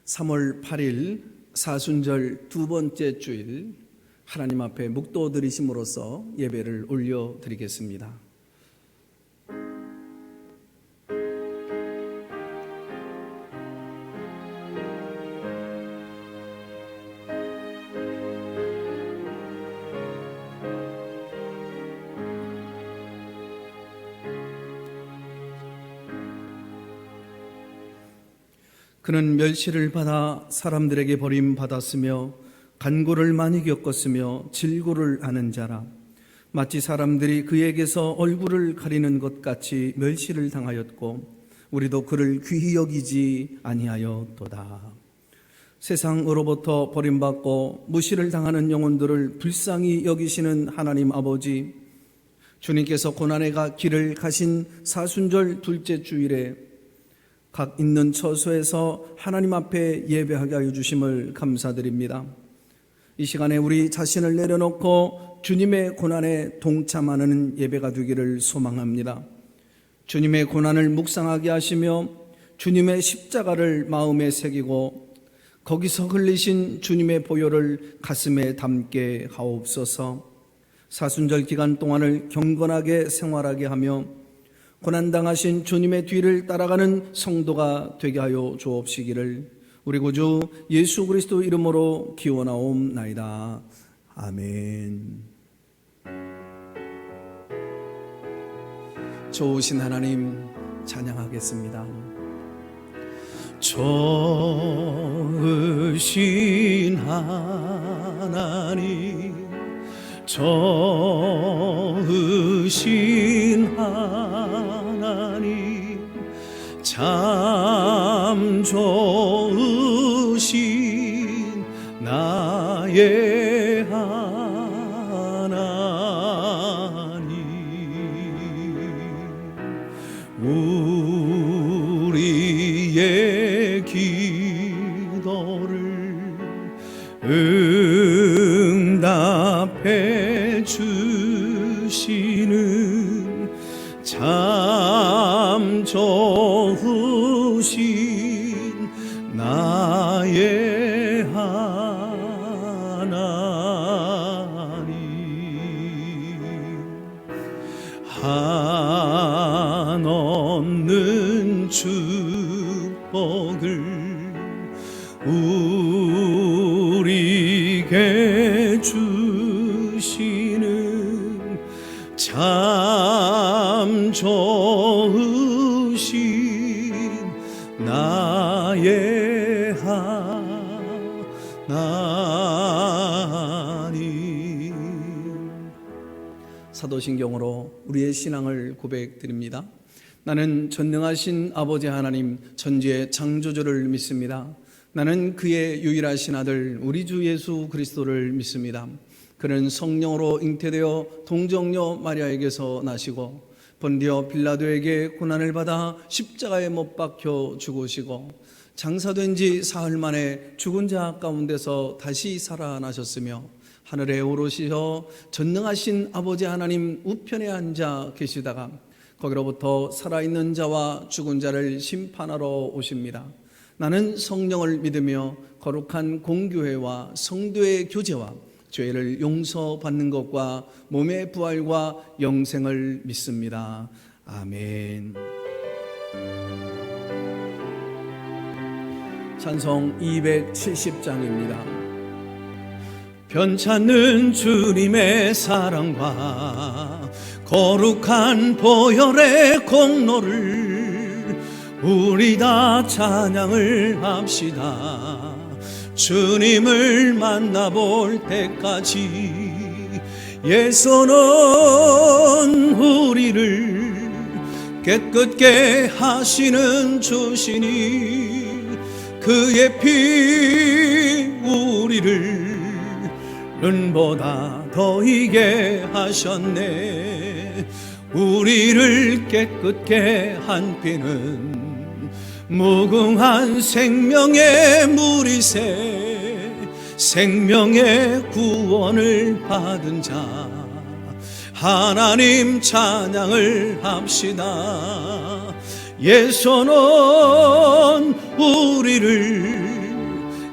3월 8일 사순절 두 번째 주일 하나님 앞에 묵도 드리심으로써 예배를 올려드리겠습니다. 그는 멸시를 받아 사람들에게 버림받았으며 간고를 많이 겪었으며 질고를 아는 자라. 마치 사람들이 그에게서 얼굴을 가리는 것 같이 멸시를 당하였고 우리도 그를 귀히 여기지 아니하였도다. 세상으로부터 버림받고 무시를 당하는 영혼들을 불쌍히 여기시는 하나님 아버지, 주님께서 고난의 길을 가신 사순절 둘째 주일에 각 있는 처소에서 하나님 앞에 예배하게 하여 주심을 감사드립니다. 이 시간에 우리 자신을 내려놓고 주님의 고난에 동참하는 예배가 되기를 소망합니다. 주님의 고난을 묵상하게 하시며 주님의 십자가를 마음에 새기고 거기서 흘리신 주님의 보혈을 가슴에 담게 하옵소서. 사순절 기간 동안을 경건하게 생활하게 하며 고난당하신 주님의 뒤를 따라가는 성도가 되게 하여 주옵시기를 우리 구주 예수 그리스도 이름으로 기원하옵나이다. 아멘. 좋으신 하나님 찬양하겠습니다. 좋으신 하나님, 좋으신 하나님, 참 좋으신 나의 하나님, 우리의 기도를 응답해 주시는 참 좋으신 나의 하나님, 한없는 축복을 우리에게 주시는 참 좋으신 나의 하나님. 사도신경으로 우리의 신앙을 고백드립니다. 나는 전능하신 아버지 하나님 천지의 창조주를 믿습니다. 나는 그의 유일하신 아들 우리 주 예수 그리스도를 믿습니다. 그는 성령으로 잉태되어 동정녀 마리아에게서 나시고 본디오 빌라도에게 고난을 받아 십자가에 못 박혀 죽으시고 장사된 지 사흘 만에 죽은 자 가운데서 다시 살아나셨으며 하늘에 오르시어 전능하신 아버지 하나님 우편에 앉아 계시다가 거기로부터 살아있는 자와 죽은 자를 심판하러 오십니다. 나는 성령을 믿으며 거룩한 공교회와 성도의 교제와 죄를 용서받는 것과 몸의 부활과 영생을 믿습니다. 아멘. 찬송 270장입니다. 변찮는 주님의 사랑과 거룩한 보혈의 공로를 우리 다 찬양을 합시다. 주님을 만나볼 때까지 예수는 우리를 깨끗게 하시는 주시니 그의 피 우리를 은보다 더이게 하셨네. 우리를 깨끗게 한 피는 무궁한 생명의 물이새 생명의 구원을 받은 자 하나님 찬양을 합시다. 예수는 우리를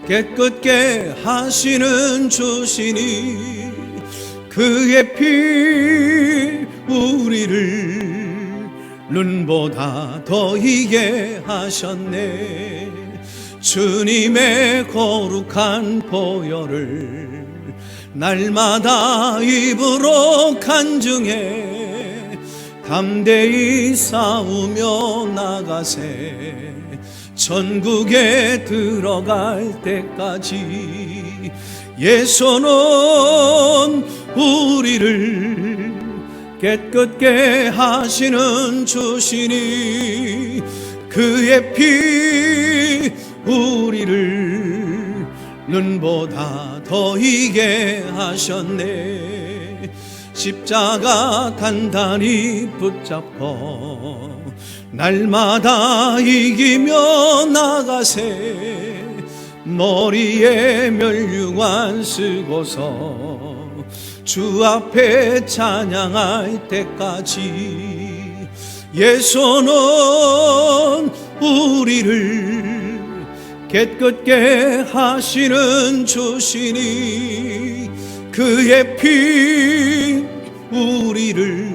깨끗게 하시는 주시니 그의 피 우리를 눈보다 더 희게 하셨네. 주님의 거룩한 보혈을 날마다 입으로 간증해 담대히 싸우며 나가세. 천국에 들어갈 때까지 예수는 우리를 깨끗게 하시는 주시니 그의 피 우리를 눈보다 더 희게 하셨네. 십자가 단단히 붙잡고 날마다 이기며 나가세. 머리에 면류관 쓰고서 주 앞에 찬양할 때까지 예수는 우리를 깨끗게 하시는 주시니 그의 피 우리를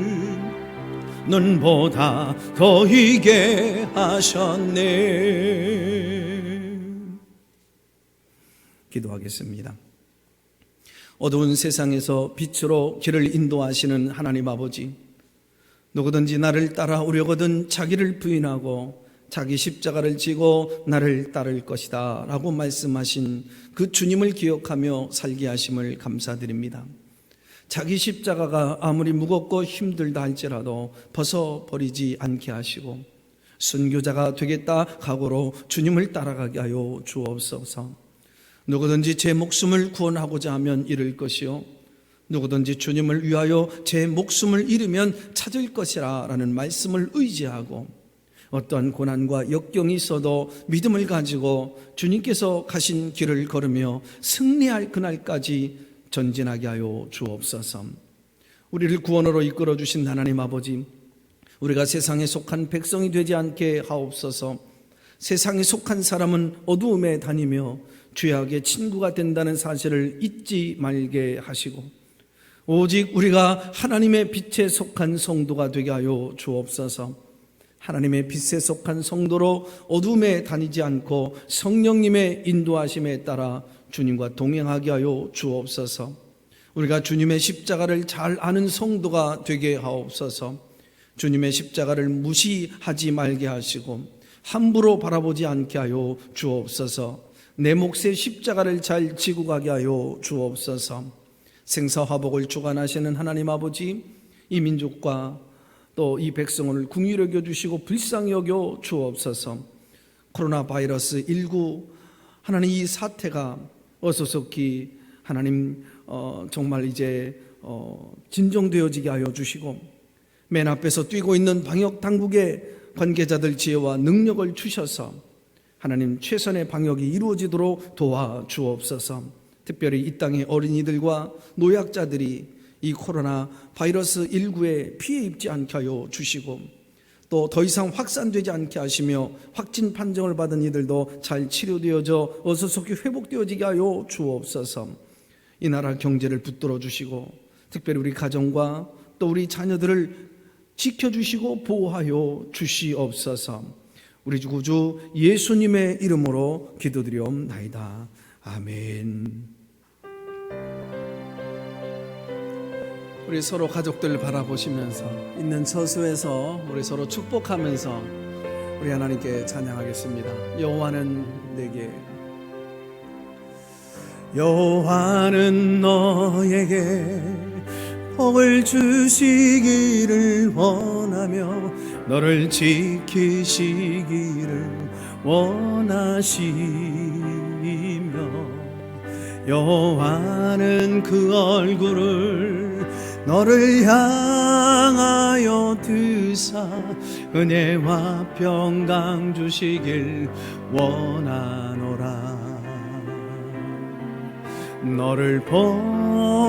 눈보다 더 희게 하셨네. 기도하겠습니다. 어두운 세상에서 빛으로 길을 인도하시는 하나님 아버지, 누구든지 나를 따라오려거든 자기를 부인하고 자기 십자가를 지고 나를 따를 것이다 라고 말씀하신 그 주님을 기억하며 살게 하심을 감사드립니다. 자기 십자가가 아무리 무겁고 힘들다 할지라도 벗어버리지 않게 하시고 순교자가 되겠다 각오로 주님을 따라가게 하여 주옵소서. 누구든지 제 목숨을 구원하고자 하면 잃을 것이요 누구든지 주님을 위하여 제 목숨을 잃으면 찾을 것이라 라는 말씀을 의지하고 어떠한 고난과 역경이 있어도 믿음을 가지고 주님께서 가신 길을 걸으며 승리할 그날까지 전진하게 하여 주옵소서. 우리를 구원으로 이끌어 주신 하나님 아버지, 우리가 세상에 속한 백성이 되지 않게 하옵소서. 세상에 속한 사람은 어두움에 다니며 죄악의 친구가 된다는 사실을 잊지 말게 하시고 오직 우리가 하나님의 빛에 속한 성도가 되게 하여 주옵소서. 하나님의 빛에 속한 성도로 어둠에 다니지 않고 성령님의 인도하심에 따라 주님과 동행하게 하여 주옵소서. 우리가 주님의 십자가를 잘 아는 성도가 되게 하옵소서. 주님의 십자가를 무시하지 말게 하시고 함부로 바라보지 않게 하여 주옵소서. 내 몫의 십자가를 잘 지고 가게 하여 주옵소서. 생사화복을 주관하시는 하나님 아버지, 이 민족과 또 이 백성을 긍휼히 여겨주시고 불쌍히 여겨 주옵소서. 코로나 바이러스 19 하나님 이 사태가 어서속히 하나님 정말 이제 진정되어지게 하여 주시고 맨 앞에서 뛰고 있는 방역 당국의 관계자들 지혜와 능력을 주셔서 하나님 최선의 방역이 이루어지도록 도와주옵소서. 특별히 이 땅의 어린이들과 노약자들이 이 코로나 바이러스 19에 피해 입지 않게 하여 주시고 또 더 이상 확산되지 않게 하시며 확진 판정을 받은 이들도 잘 치료되어져 어서속히 회복되어지게 하여 주옵소서. 이 나라 경제를 붙들어 주시고 특별히 우리 가정과 또 우리 자녀들을 지켜주시고 보호하여 주시옵소서. 우리 주 구주 예수님의 이름으로 기도드리옵나이다. 아멘. 우리 서로 가족들 바라보시면서 있는 처소에서 우리 서로 축복하면서 우리 하나님께 찬양하겠습니다. 여호와는 내게 여호와는 너에게 복을 주시기를 원하며 너를 지키시기를 원하시며 여호와는 그 얼굴을 너를 향하여 드사 은혜와 평강 주시길 원하노라. 너를 보배롭고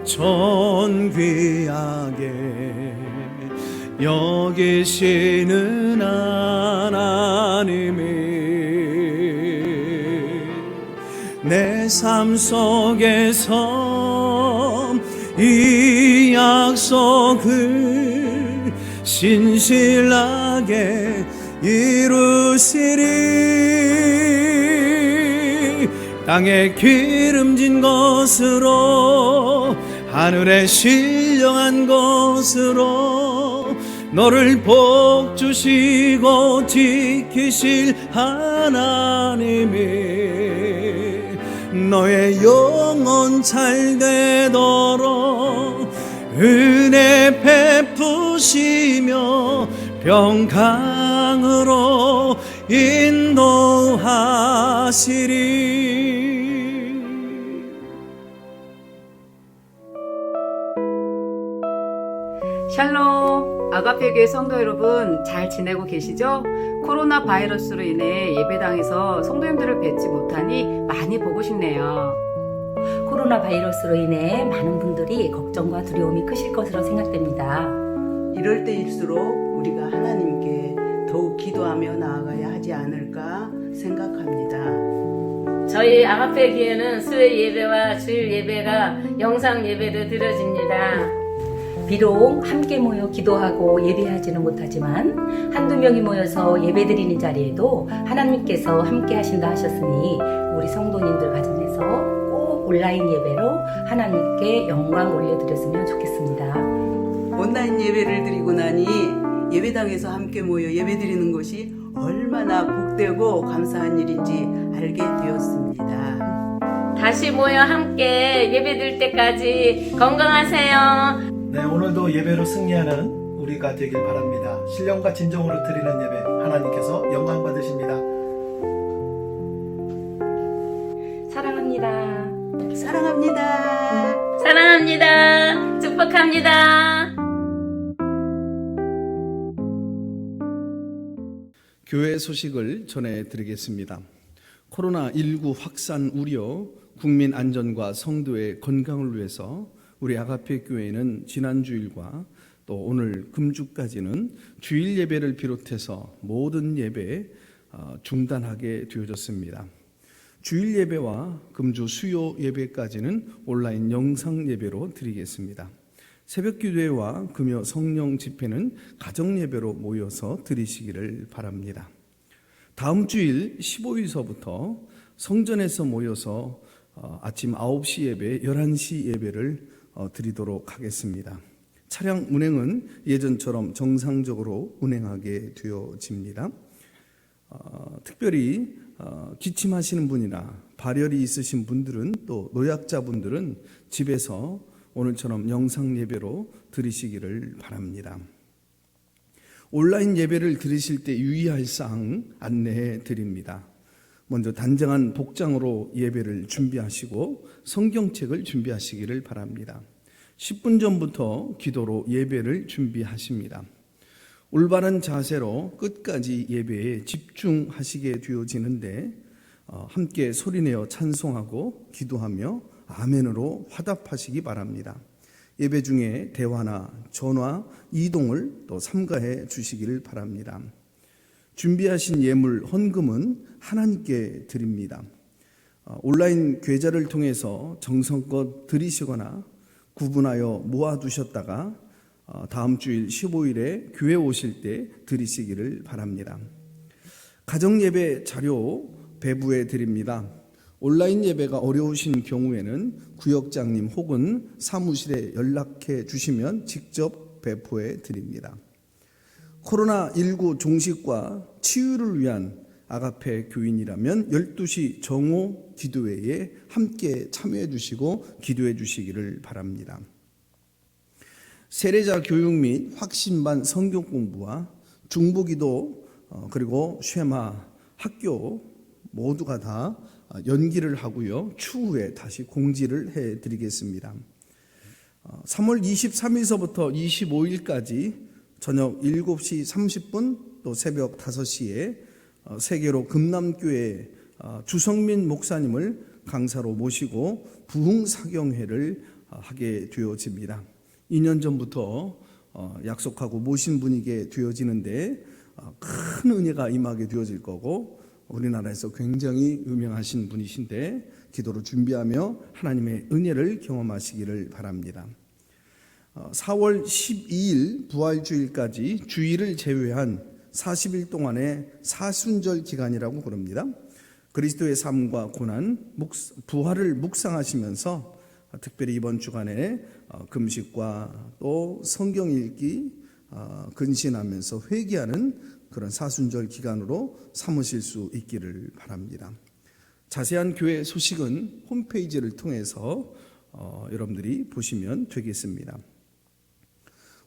존귀하게 여기시는 하나님이 내 삶 속에서 이 약속을 신실하게 이루시리. 땅에 기름진 것으로 하늘에 신령한 것으로 너를 복 주시고 지키실 하나님이 너의 영혼 잘 되도록 은혜 베푸시며 평강으로 인도하시리. 샬롬, 아가페교회 성도 여러분 잘 지내고 계시죠? 코로나 바이러스로 인해 예배당에서 성도님들을 뵙지 못하니 많이 보고 싶네요. 코로나 바이러스로 인해 많은 분들이 걱정과 두려움이 크실 것으로 생각됩니다. 이럴 때일수록 우리가 하나님께 더욱 기도하며 나아가야 하지 않을까 생각합니다. 저희 아가페 교회는 수요 예배와 주일 예배가 영상 예배로 드려집니다. 비록 함께 모여 기도하고 예배하지는 못하지만 한두 명이 모여서 예배드리는 자리에도 하나님께서 함께 하신다 하셨으니 우리 성도님들 가정에서 꼭 온라인 예배로 하나님께 영광 올려드렸으면 좋겠습니다. 온라인 예배를 드리고 나니 예배당에서 함께 모여 예배드리는 것이 얼마나 복되고 감사한 일인지 알게 되었습니다. 다시 모여 함께 예배드릴 때까지 건강하세요. 네, 오늘도 예배로 승리하는 우리가 되길 바랍니다. 신령과 진정으로 드리는 예배 하나님께서 영광 받으십니다. 사랑합니다. 사랑합니다. 사랑합니다. 축복합니다. 교회 소식을 전해드리겠습니다. 코로나19 확산 우려, 국민 안전과 성도의 건강을 위해서 우리 아가페 교회는 지난 주일과 또 오늘 금주까지는 주일 예배를 비롯해서 모든 예배 중단하게 되어졌습니다. 주일 예배와 금주 수요 예배까지는 온라인 영상 예배로 드리겠습니다. 새벽 기도회와 금요 성령 집회는 가정 예배로 모여서 드리시기를 바랍니다. 다음 주일 15일서부터 성전에서 모여서 아침 9시 예배, 11시 예배를 드리도록 하겠습니다. 차량 운행은 예전처럼 정상적으로 운행하게 되어집니다. 특별히 기침하시는 분이나 발열이 있으신 분들은 또 노약자분들은 집에서 오늘처럼 영상 예배로 드리시기를 바랍니다. 온라인 예배를 드리실 때 유의할 사항 안내해 드립니다. 먼저 단정한 복장으로 예배를 준비하시고 성경책을 준비하시기를 바랍니다. 10분 전부터 기도로 예배를 준비하십니다. 올바른 자세로 끝까지 예배에 집중하시게 되어지는데 함께 소리내어 찬송하고 기도하며 아멘으로 화답하시기 바랍니다. 예배 중에 대화나 전화, 이동을 또 삼가해 주시기를 바랍니다. 준비하신 예물, 헌금은 하나님께 드립니다. 온라인 계좌를 통해서 정성껏 드리시거나 구분하여 모아두셨다가 다음 주일 15일에 교회 오실 때 드리시기를 바랍니다. 가정예배 자료 배부해 드립니다. 온라인 예배가 어려우신 경우에는 구역장님 혹은 사무실에 연락해 주시면 직접 배포해 드립니다. 코로나19 종식과 치유를 위한 아가페 교인이라면 12시 정오 기도회에 함께 참여해 주시고 기도해 주시기를 바랍니다. 세례자 교육 및 확신반 성경 공부와 중보기도 그리고 쉐마 학교 모두가 다 연기를 하고요. 추후에 다시 공지를 해드리겠습니다. 3월 23일서부터 25일까지 저녁 7시 30분 또 새벽 5시에 세계로 금남교회 주성민 목사님을 강사로 모시고 부흥사경회를 하게 되어집니다. 2년 전부터 약속하고 모신 분에게 되어지는데 큰 은혜가 임하게 되어질 거고 우리나라에서 굉장히 유명하신 분이신데 기도로 준비하며 하나님의 은혜를 경험하시기를 바랍니다. 4월 12일 부활주일까지 주일을 제외한 40일 동안의 사순절 기간이라고 부릅니다. 그리스도의 삶과 고난, 부활을 묵상하시면서 특별히 이번 주간에 금식과 또 성경 읽기, 근신하면서 회개하는 그런 사순절 기간으로 삼으실 수 있기를 바랍니다. 자세한 교회 소식은 홈페이지를 통해서 여러분들이 보시면 되겠습니다.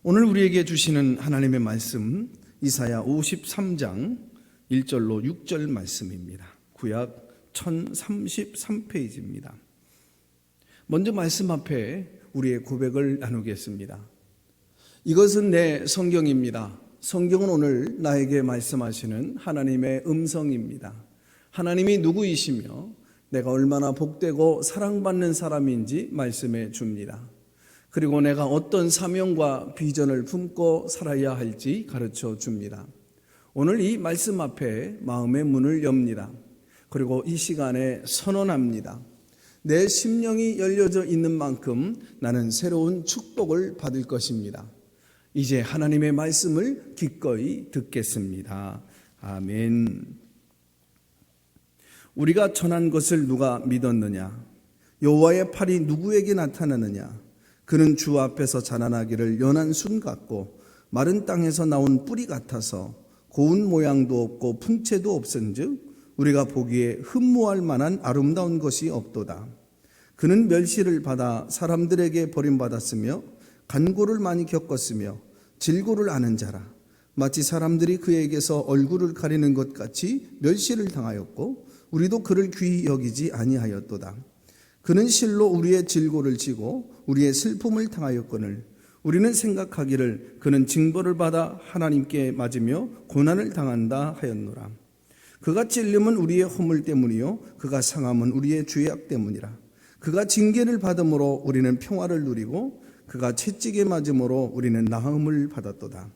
오늘 우리에게 주시는 하나님의 말씀 이사야 53장 1절로 6절 말씀입니다. 구약 1033페이지입니다. 먼저 말씀 앞에 우리의 고백을 나누겠습니다. 이것은 내 성경입니다. 성경은 오늘 나에게 말씀하시는 하나님의 음성입니다. 하나님이 누구이시며 내가 얼마나 복되고 사랑받는 사람인지 말씀해 줍니다. 그리고 내가 어떤 사명과 비전을 품고 살아야 할지 가르쳐 줍니다. 오늘 이 말씀 앞에 마음의 문을 엽니다. 그리고 이 시간에 선언합니다. 내 심령이 열려져 있는 만큼 나는 새로운 축복을 받을 것입니다. 이제 하나님의 말씀을 기꺼이 듣겠습니다. 아멘. 우리가 전한 것을 누가 믿었느냐? 여호와의 팔이 누구에게 나타나느냐? 그는 주 앞에서 자라나기를 연한 순 같고 마른 땅에서 나온 뿌리 같아서 고운 모양도 없고 풍채도 없은즉 우리가 보기에 흠모할 만한 아름다운 것이 없도다. 그는 멸시를 받아 사람들에게 버림받았으며 간고를 많이 겪었으며 질고를 아는 자라. 마치 사람들이 그에게서 얼굴을 가리는 것 같이 멸시를 당하였고 우리도 그를 귀히 여기지 아니하였도다. 그는 실로 우리의 질고를 지고 우리의 슬픔을 당하였거늘 우리는 생각하기를 그는 징벌을 받아 하나님께 맞으며 고난을 당한다 하였노라. 그가 찔림은 우리의 허물 때문이요 그가 상함은 우리의 죄악 때문이라. 그가 징계를 받음으로 우리는 평화를 누리고 그가 채찍에 맞음으로 우리는 나음을 받았도다.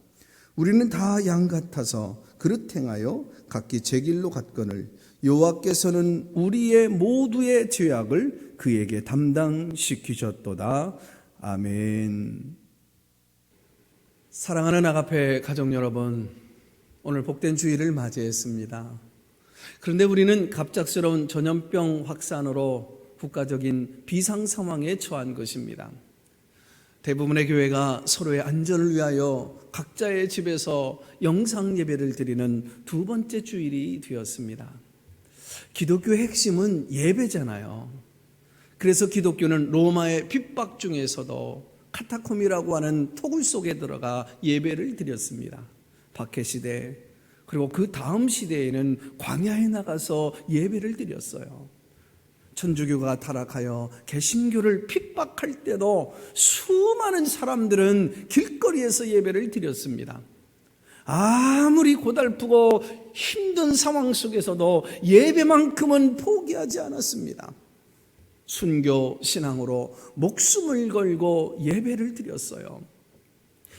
우리는 다 양 같아서 그릇 행하여 각기 제 길로 갔거늘 여호와께서는 우리의 모두의 죄악을 그에게 담당시키셨도다. 아멘. 사랑하는 아가페 가족 여러분, 오늘 복된 주일을 맞이했습니다. 그런데 우리는 갑작스러운 전염병 확산으로 국가적인 비상 상황에 처한 것입니다. 대부분의 교회가 서로의 안전을 위하여 각자의 집에서 영상 예배를 드리는 두 번째 주일이 되었습니다. 기독교의 핵심은 예배잖아요. 그래서 기독교는 로마의 핍박 중에서도 카타콤이라고 하는 토굴 속에 들어가 예배를 드렸습니다. 박해시대, 그리고 그 다음 시대에는 광야에 나가서 예배를 드렸어요. 천주교가 타락하여 개신교를 핍박할 때도 수많은 사람들은 길거리에서 예배를 드렸습니다. 아무리 고달프고 힘든 상황 속에서도 예배만큼은 포기하지 않았습니다. 순교 신앙으로 목숨을 걸고 예배를 드렸어요.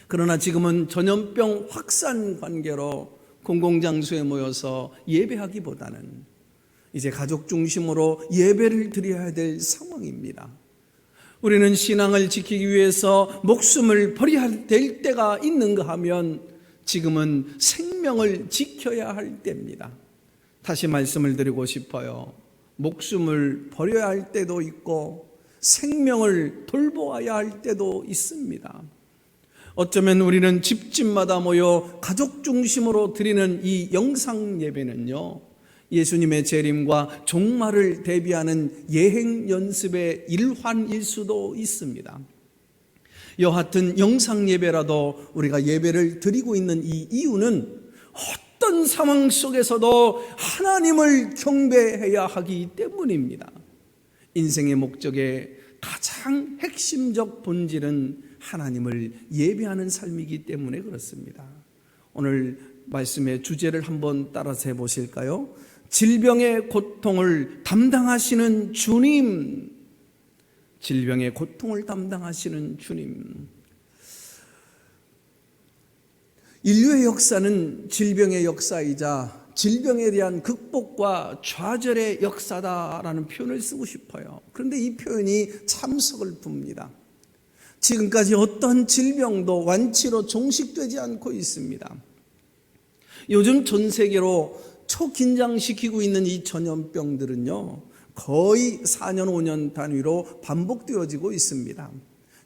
그러나 지금은 전염병 확산 관계로 공공장소에 모여서 예배하기보다는 이제 가족 중심으로 예배를 드려야 될 상황입니다. 우리는 신앙을 지키기 위해서 목숨을 버려야 될 때가 있는가 하면 지금은 생명을 지켜야 할 때입니다. 다시 말씀을 드리고 싶어요. 목숨을 버려야 할 때도 있고 생명을 돌보아야 할 때도 있습니다. 어쩌면 우리는 집집마다 모여 가족 중심으로 드리는 이 영상 예배는요, 예수님의 재림과 종말을 대비하는 예행 연습의 일환일 수도 있습니다. 여하튼 영상 예배라도 우리가 예배를 드리고 있는 이 이유는 어떤 상황 속에서도 하나님을 경배해야 하기 때문입니다. 인생의 목적의 가장 핵심적 본질은 하나님을 예배하는 삶이기 때문에 그렇습니다. 오늘 말씀의 주제를 한번 따라서 해보실까요? 질병의 고통을 담당하시는 주님, 질병의 고통을 담당하시는 주님. 인류의 역사는 질병의 역사이자 질병에 대한 극복과 좌절의 역사다라는 표현을 쓰고 싶어요. 그런데 이 표현이 참 서글픕니다. 지금까지 어떤 질병도 완치로 종식되지 않고 있습니다. 요즘 전 세계로 초긴장시키고 있는 이 전염병들은요, 거의 4년, 5년 단위로 반복되어지고 있습니다.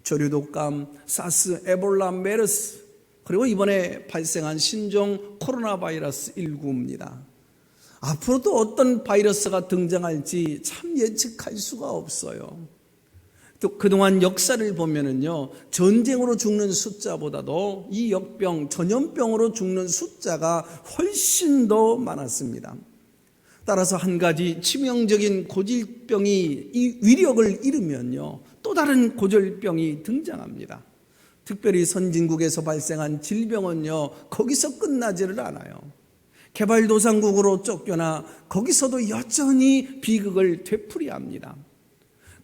조류독감, 사스, 에볼라, 메르스, 그리고 이번에 발생한 신종 코로나 바이러스 19입니다. 앞으로 또 어떤 바이러스가 등장할지 참 예측할 수가 없어요. 또 그동안 역사를 보면은요, 전쟁으로 죽는 숫자보다도 이 역병, 전염병으로 죽는 숫자가 훨씬 더 많았습니다. 따라서 한 가지 치명적인 고질병이 이 위력을 잃으면요, 또 다른 고질병이 등장합니다. 특별히 선진국에서 발생한 질병은요, 거기서 끝나지를 않아요. 개발도상국으로 쫓겨나 거기서도 여전히 비극을 되풀이합니다.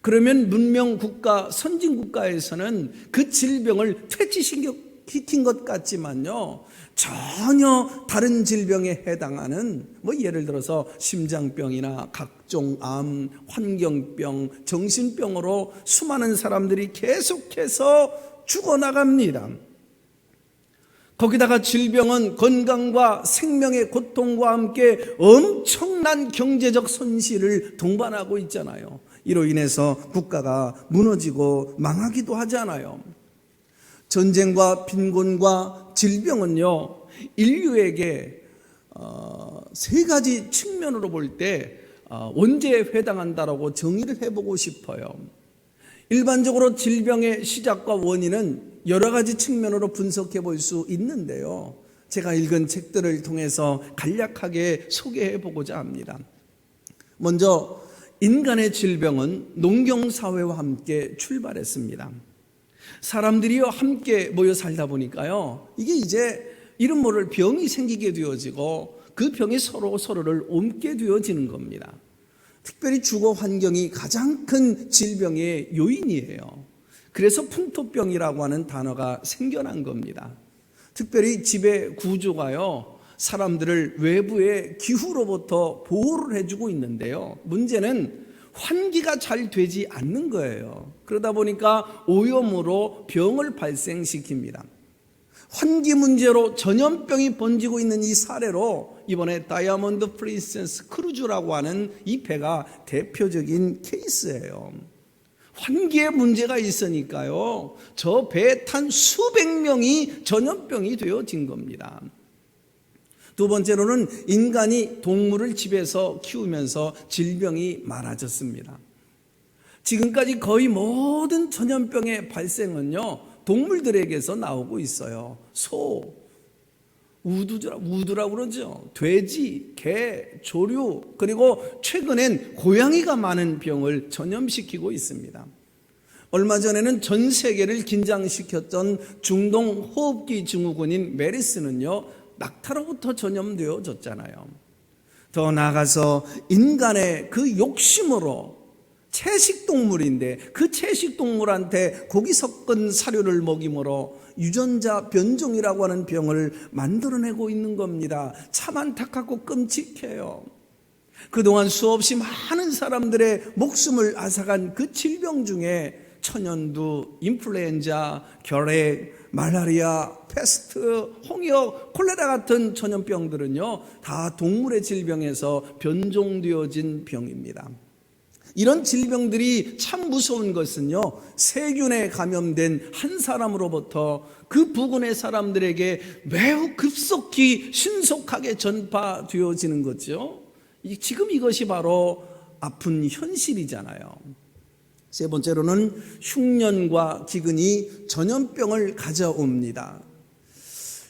그러면 문명국가, 선진국가에서는 그 질병을 퇴치시킨 것 같지만요, 전혀 다른 질병에 해당하는, 예를 들어서 심장병이나 각종 암, 환경병, 정신병으로 수많은 사람들이 계속해서 죽어나갑니다. 거기다가 질병은 건강과 생명의 고통과 함께 엄청난 경제적 손실을 동반하고 있잖아요. 이로 인해서 국가가 무너지고 망하기도 하잖아요. 전쟁과 빈곤과 질병은요, 인류에게 세 가지 측면으로 볼 때 원죄에 해당한다라고 정의를 해보고 싶어요. 일반적으로 질병의 시작과 원인은 여러 가지 측면으로 분석해 볼 수 있는데요, 제가 읽은 책들을 통해서 간략하게 소개해 보고자 합니다. 먼저 인간의 질병은 농경사회와 함께 출발했습니다. 사람들이요 함께 모여 살다 보니까요, 이게 이제 이름 모를 병이 생기게 되어지고 그 병이 서로를 옮게 되어지는 겁니다. 특별히 주거 환경이 가장 큰 질병의 요인이에요. 그래서 풍토병이라고 하는 단어가 생겨난 겁니다. 특별히 집의 구조가요, 사람들을 외부의 기후로부터 보호를 해주고 있는데요, 문제는 환기가 잘 되지 않는 거예요. 그러다 보니까 오염으로 병을 발생시킵니다. 환기 문제로 전염병이 번지고 있는 이 사례로 이번에 다이아몬드 프린세스 크루즈라고 하는 이 배가 대표적인 케이스예요. 환기에 문제가 있으니까요, 저 배에 탄 수백 명이 전염병이 되어진 겁니다. 두 번째로는 인간이 동물을 집에서 키우면서 질병이 많아졌습니다. 지금까지 거의 모든 전염병의 발생은요, 동물들에게서 나오고 있어요. 소, 우두라고 그러죠. 돼지, 개, 조류, 그리고 최근엔 고양이가 많은 병을 전염시키고 있습니다. 얼마 전에는 전 세계를 긴장시켰던 중동 호흡기 증후군인 메르스는요, 낙타로부터 전염되어졌잖아요. 더 나아가서 인간의 그 욕심으로 채식동물인데 그 채식동물한테 고기 섞은 사료를 먹임으로 유전자 변종이라고 하는 병을 만들어내고 있는 겁니다. 참 안타깝고 끔찍해요. 그동안 수없이 많은 사람들의 목숨을 앗아간 그 질병 중에 천연두, 인플루엔자, 결핵, 말라리아, 패스트, 홍역, 콜레라 같은 전염병들은요, 다 동물의 질병에서 변종되어진 병입니다. 이런 질병들이 참 무서운 것은요, 세균에 감염된 한 사람으로부터 그 부근의 사람들에게 매우 급속히 신속하게 전파되어지는 거죠. 지금 이것이 바로 아픈 현실이잖아요. 세 번째로는 흉년과 기근이 전염병을 가져옵니다.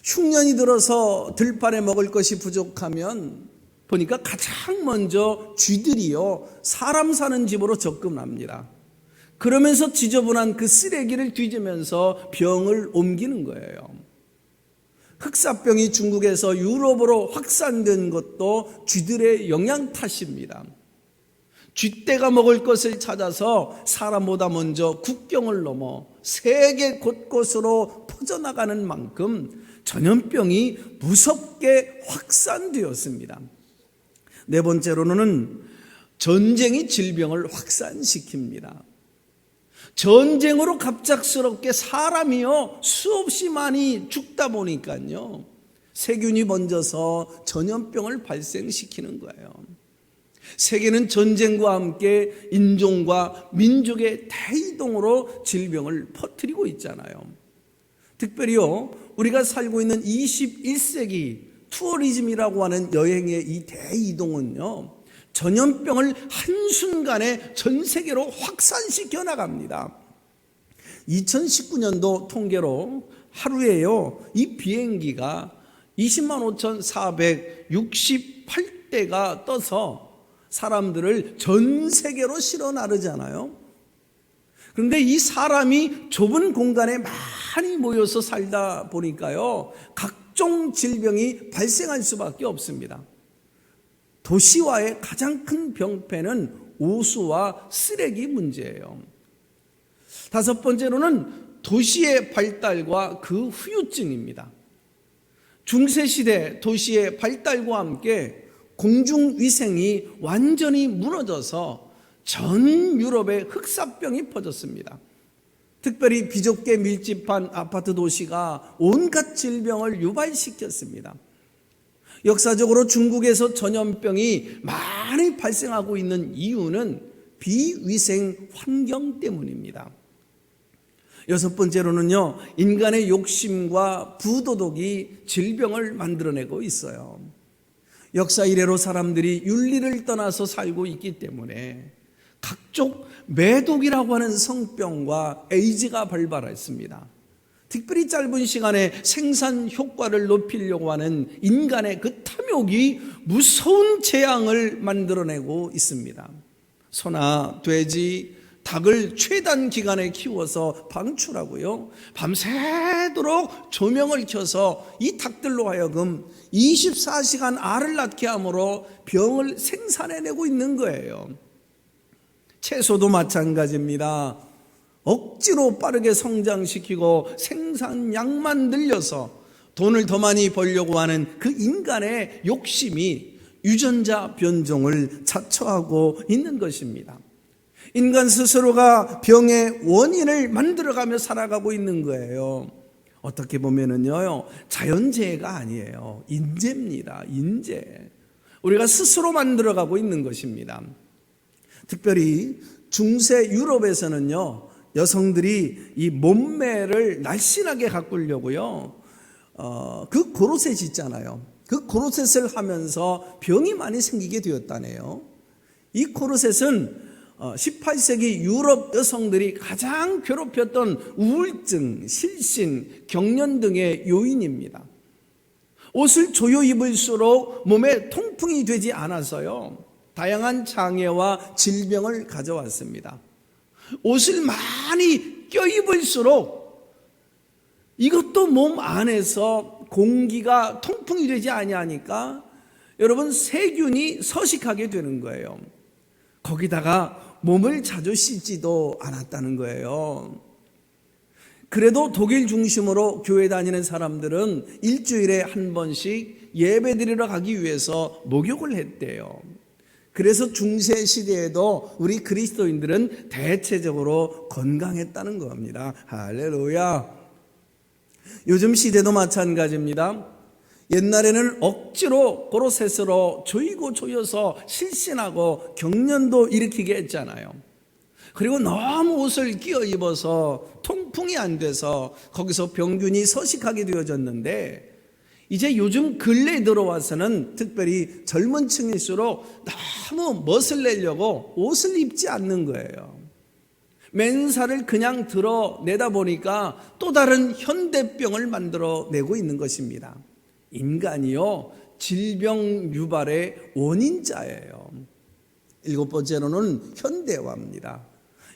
흉년이 들어서 들판에 먹을 것이 부족하면 보니까 가장 먼저 쥐들이요, 사람 사는 집으로 접근합니다. 그러면서 지저분한 그 쓰레기를 뒤지면서 병을 옮기는 거예요. 흑사병이 중국에서 유럽으로 확산된 것도 쥐들의 영향 탓입니다. 쥐떼가 먹을 것을 찾아서 사람보다 먼저 국경을 넘어 세계 곳곳으로 퍼져나가는 만큼 전염병이 무섭게 확산되었습니다. 네 번째로는 전쟁이 질병을 확산시킵니다. 전쟁으로 갑작스럽게 사람이요 수없이 많이 죽다 보니까요 세균이 번져서 전염병을 발생시키는 거예요. 세계는 전쟁과 함께 인종과 민족의 대이동으로 질병을 퍼뜨리고 있잖아요. 특별히요 우리가 살고 있는 21세기 투어리즘이라고 하는 여행의 이 대이동은요 전염병을 한순간에 전 세계로 확산시켜 나갑니다. 2019년도 통계로 하루에요 이 비행기가 205,468대가 떠서 사람들을 전 세계로 실어 나르잖아요. 그런데 이 사람이 좁은 공간에 많이 모여서 살다 보니까요 각종 질병이 발생할 수밖에 없습니다. 도시와의 가장 큰 병폐는 오수와 쓰레기 문제예요. 다섯 번째로는 도시의 발달과 그 후유증입니다. 중세시대 도시의 발달과 함께 공중위생이 완전히 무너져서 전 유럽에 흑사병이 퍼졌습니다. 특별히 비좁게 밀집한 아파트 도시가 온갖 질병을 유발시켰습니다. 역사적으로 중국에서 전염병이 많이 발생하고 있는 이유는 비위생 환경 때문입니다. 여섯 번째로는요, 인간의 욕심과 부도덕이 질병을 만들어내고 있어요. 역사 이래로 사람들이 윤리를 떠나서 살고 있기 때문에 각종 매독이라고 하는 성병과 에이즈가 발발했습니다. 특별히 짧은 시간에 생산 효과를 높이려고 하는 인간의 그 탐욕이 무서운 재앙을 만들어내고 있습니다. 소나 돼지, 닭을 최단 기간에 키워서 방출하고요, 밤새도록 조명을 켜서 이 닭들로 하여금 24시간 알을 낳게 함으로 병을 생산해내고 있는 거예요. 채소도 마찬가지입니다. 억지로 빠르게 성장시키고 생산량만 늘려서 돈을 더 많이 벌려고 하는 그 인간의 욕심이 유전자 변종을 자초하고 있는 것입니다. 인간 스스로가 병의 원인을 만들어가며 살아가고 있는 거예요. 어떻게 보면은요, 자연재해가 아니에요. 인재입니다. 인재. 우리가 스스로 만들어가고 있는 것입니다. 특별히 중세 유럽에서는요, 여성들이 이 몸매를 날씬하게 가꾸려고요, 그 고로셋 있잖아요. 그 고로셋을 하면서 병이 많이 생기게 되었다네요. 이 고로셋은 18세기 유럽 여성들이 가장 괴롭혔던 우울증, 실신, 경련 등의 요인입니다. 옷을 조여 입을수록 몸에 통풍이 되지 않아서요, 다양한 장애와 질병을 가져왔습니다. 옷을 많이 껴입을수록 이것도 몸 안에서 공기가 통풍이 되지 아니하니까 여러분 세균이 서식하게 되는 거예요. 거기다가 몸을 자주 씻지도 않았다는 거예요. 그래도 독일 중심으로 교회 다니는 사람들은 일주일에 한 번씩 예배 드리러 가기 위해서 목욕을 했대요. 그래서 중세 시대에도 우리 그리스도인들은 대체적으로 건강했다는 겁니다. 할렐루야. 요즘 시대도 마찬가지입니다. 옛날에는 억지로 고로셋으로 조이고 조여서 실신하고 경련도 일으키게 했잖아요. 그리고 너무 옷을 끼어 입어서 통풍이 안 돼서 거기서 병균이 서식하게 되어졌는데, 이제 요즘 근래에 들어와서는 특별히 젊은 층일수록 너무 멋을 내려고 옷을 입지 않는 거예요. 맨살을 그냥 드러내다 보니까 또 다른 현대병을 만들어내고 있는 것입니다. 인간이요, 질병 유발의 원인자예요. 일곱 번째로는 현대화입니다.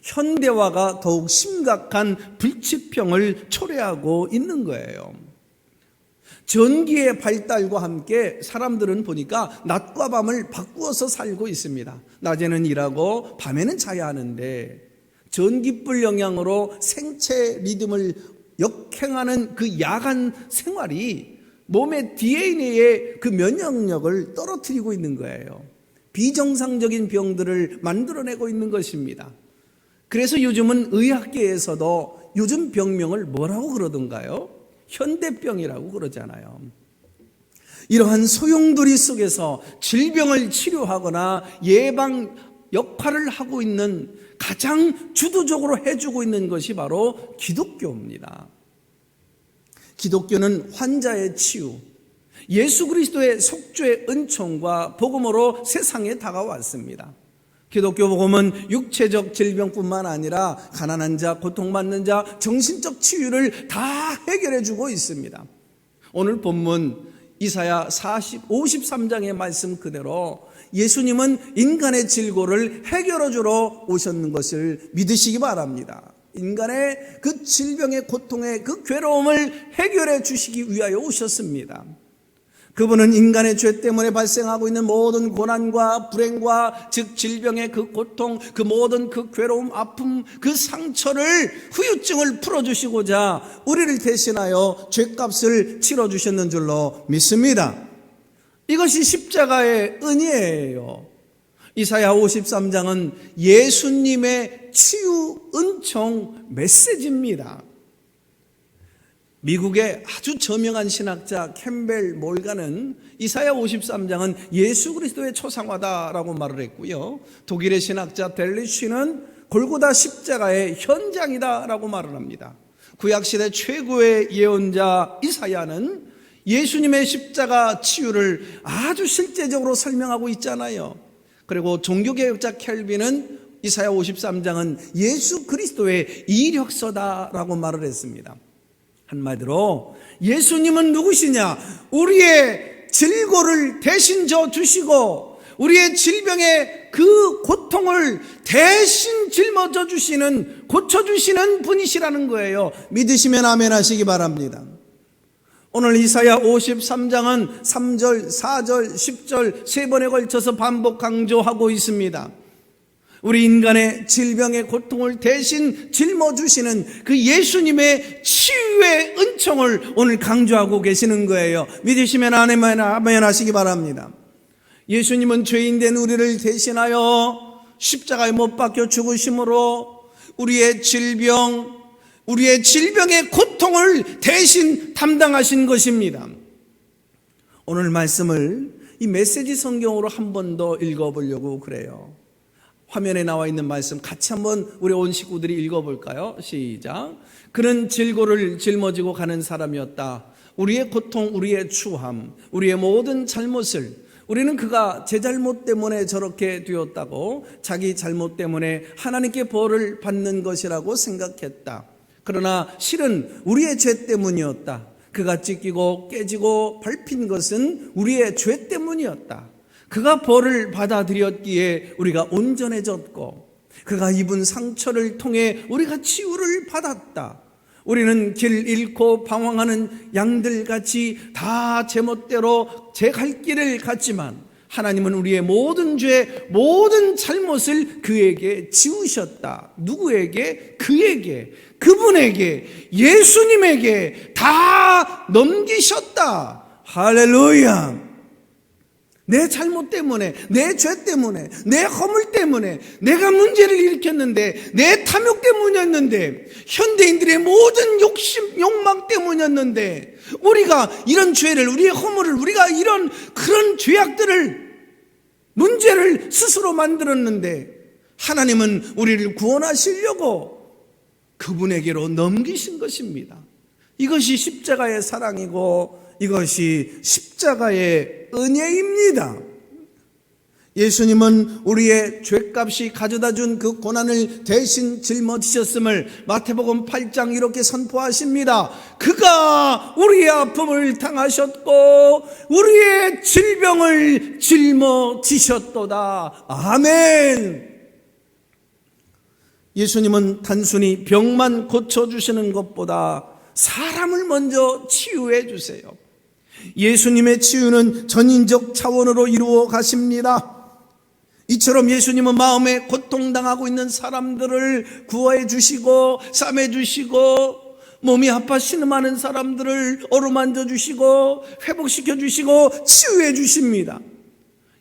현대화가 더욱 심각한 불치병을 초래하고 있는 거예요. 전기의 발달과 함께 사람들은 보니까 낮과 밤을 바꾸어서 살고 있습니다. 낮에는 일하고 밤에는 자야 하는데 전기불 영향으로 생체 리듬을 역행하는 그 야간 생활이 몸의 DNA의 그 면역력을 떨어뜨리고 있는 거예요. 비정상적인 병들을 만들어내고 있는 것입니다. 그래서 요즘은 의학계에서도 요즘 병명을 뭐라고 그러던가요? 현대병이라고 그러잖아요. 이러한 소용돌이 속에서 질병을 치료하거나 예방 역할을 하고 있는 가장 주도적으로 해주고 있는 것이 바로 기독교입니다. 기독교는 환자의 치유, 예수 그리스도의 속죄의 은총과 복음으로 세상에 다가왔습니다. 기독교 복음은 육체적 질병뿐만 아니라 가난한 자, 고통받는 자, 정신적 치유를 다 해결해 주고 있습니다. 오늘 본문 이사야 53장의 말씀 그대로 예수님은 인간의 질고를 해결해 주러 오셨는 것을 믿으시기 바랍니다. 인간의 그 질병의 고통의 그 괴로움을 해결해 주시기 위하여 오셨습니다. 그분은 인간의 죄 때문에 발생하고 있는 모든 고난과 불행과 즉 질병의 그 고통, 그 모든 그 괴로움, 아픔, 그 상처를, 후유증을 풀어주시고자 우리를 대신하여 죄값을 치러주셨는 줄로 믿습니다. 이것이 십자가의 은혜예요. 이사야 53장은 예수님의 치유 은총 메시지입니다. 미국의 아주 저명한 신학자 캠벨 몰간은 이사야 53장은 예수 그리스도의 초상화다라고 말을 했고요. 독일의 신학자 델리쉬는 골고다 십자가의 현장이다라고 말을 합니다. 구약시대 최고의 예언자 이사야는 예수님의 십자가 치유를 아주 실제적으로 설명하고 있잖아요. 그리고 종교개혁자 켈빈은 이사야 53장은 예수 그리스도의 이력서다라고 말을 했습니다. 한마디로 예수님은 누구시냐? 우리의 질고를 대신 져 주시고 우리의 질병의 그 고통을 대신 짊어져 주시는, 고쳐주시는 분이시라는 거예요. 믿으시면 아멘 하시기 바랍니다. 오늘 이사야 53장은 3절, 4절, 10절 세 번에 걸쳐서 반복 강조하고 있습니다. 우리 인간의 질병의 고통을 대신 짊어주시는 그 예수님의 치유의 은총을 오늘 강조하고 계시는 거예요. 믿으시면 아멘 하시기 바랍니다. 예수님은 죄인된 우리를 대신하여 십자가에 못 박혀 죽으심으로 우리의 질병, 우리의 질병의 고통을 대신 담당하신 것입니다. 오늘 말씀을 이 메시지 성경으로 한 번 더 읽어보려고 그래요. 화면에 나와 있는 말씀 같이 한번 우리 온 식구들이 읽어볼까요? 시작. 그는 질고를 짊어지고 가는 사람이었다. 우리의 고통, 우리의 추함, 우리의 모든 잘못을 우리는 그가 제 잘못 때문에 저렇게 되었다고, 자기 잘못 때문에 하나님께 벌을 받는 것이라고 생각했다. 그러나 실은 우리의 죄 때문이었다. 그가 찢기고 깨지고 밟힌 것은 우리의 죄 때문이었다. 그가 벌을 받아들였기에 우리가 온전해졌고 그가 입은 상처를 통해 우리가 치유를 받았다. 우리는 길 잃고 방황하는 양들같이 다 제멋대로 제 갈 길을 갔지만 하나님은 우리의 모든 죄, 모든 잘못을 그에게 지우셨다. 누구에게? 그에게, 그분에게, 예수님에게 다 넘기셨다. 할렐루야. 내 잘못 때문에, 내 죄 때문에, 내 허물 때문에 내가 문제를 일으켰는데, 내 탐욕 때문이었는데, 현대인들의 모든 욕심, 욕망 때문이었는데, 우리가 이런 죄를, 우리의 허물을, 우리가 이런 그런 죄악들을, 문제를 스스로 만들었는데 하나님은 우리를 구원하시려고 그분에게로 넘기신 것입니다. 이것이 십자가의 사랑이고 이것이 십자가의 은혜입니다. 예수님은 우리의 죄값이 가져다 준 그 고난을 대신 짊어지셨음을 마태복음 8장 이렇게 선포하십니다. 그가 우리의 아픔을 당하셨고 우리의 질병을 짊어지셨도다. 아멘. 예수님은 단순히 병만 고쳐주시는 것보다 사람을 먼저 치유해 주세요. 예수님의 치유는 전인적 차원으로 이루어 가십니다. 이처럼 예수님은 마음에 고통당하고 있는 사람들을 구원해 주시고 싸매 주시고 몸이 아파 신음하는 사람들을 어루만져 주시고 회복시켜 주시고 치유해 주십니다.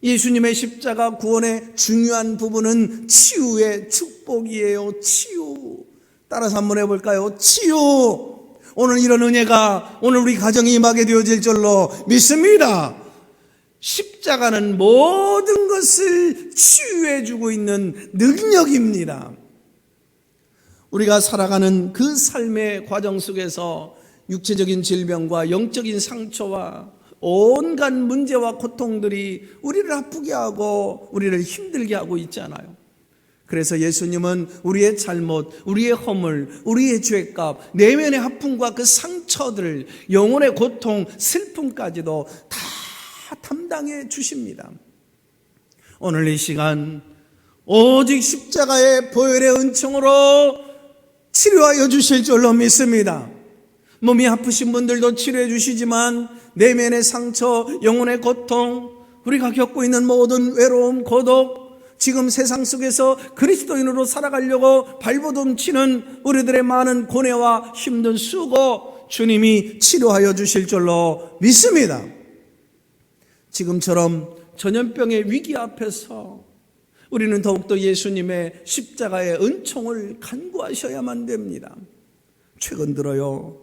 예수님의 십자가 구원의 중요한 부분은 치유의 축복이에요. 치유. 따라서 한번 해볼까요? 치유. 오늘 이런 은혜가 오늘 우리 가정에 임하게 되어질 줄로 믿습니다. 십자가는 모든 것을 치유해 주고 있는 능력입니다. 우리가 살아가는 그 삶의 과정 속에서 육체적인 질병과 영적인 상처와 온갖 문제와 고통들이 우리를 아프게 하고 우리를 힘들게 하고 있잖아요. 그래서 예수님은 우리의 잘못, 우리의 허물, 우리의 죄값, 내면의 아픔과 그 상처들, 영혼의 고통, 슬픔까지도 다 담당해 주십니다. 오늘 이 시간 오직 십자가의 보혈의 은총으로 치료하여 주실 줄로 믿습니다. 몸이 아프신 분들도 치료해 주시지만 내면의 상처, 영혼의 고통, 우리가 겪고 있는 모든 외로움, 고독, 지금 세상 속에서 그리스도인으로 살아가려고 발버둥 치는 우리들의 많은 고뇌와 힘든 수고 주님이 치료하여 주실 줄로 믿습니다. 지금처럼 전염병의 위기 앞에서 우리는 더욱더 예수님의 십자가의 은총을 간구하셔야만 됩니다. 최근 들어요,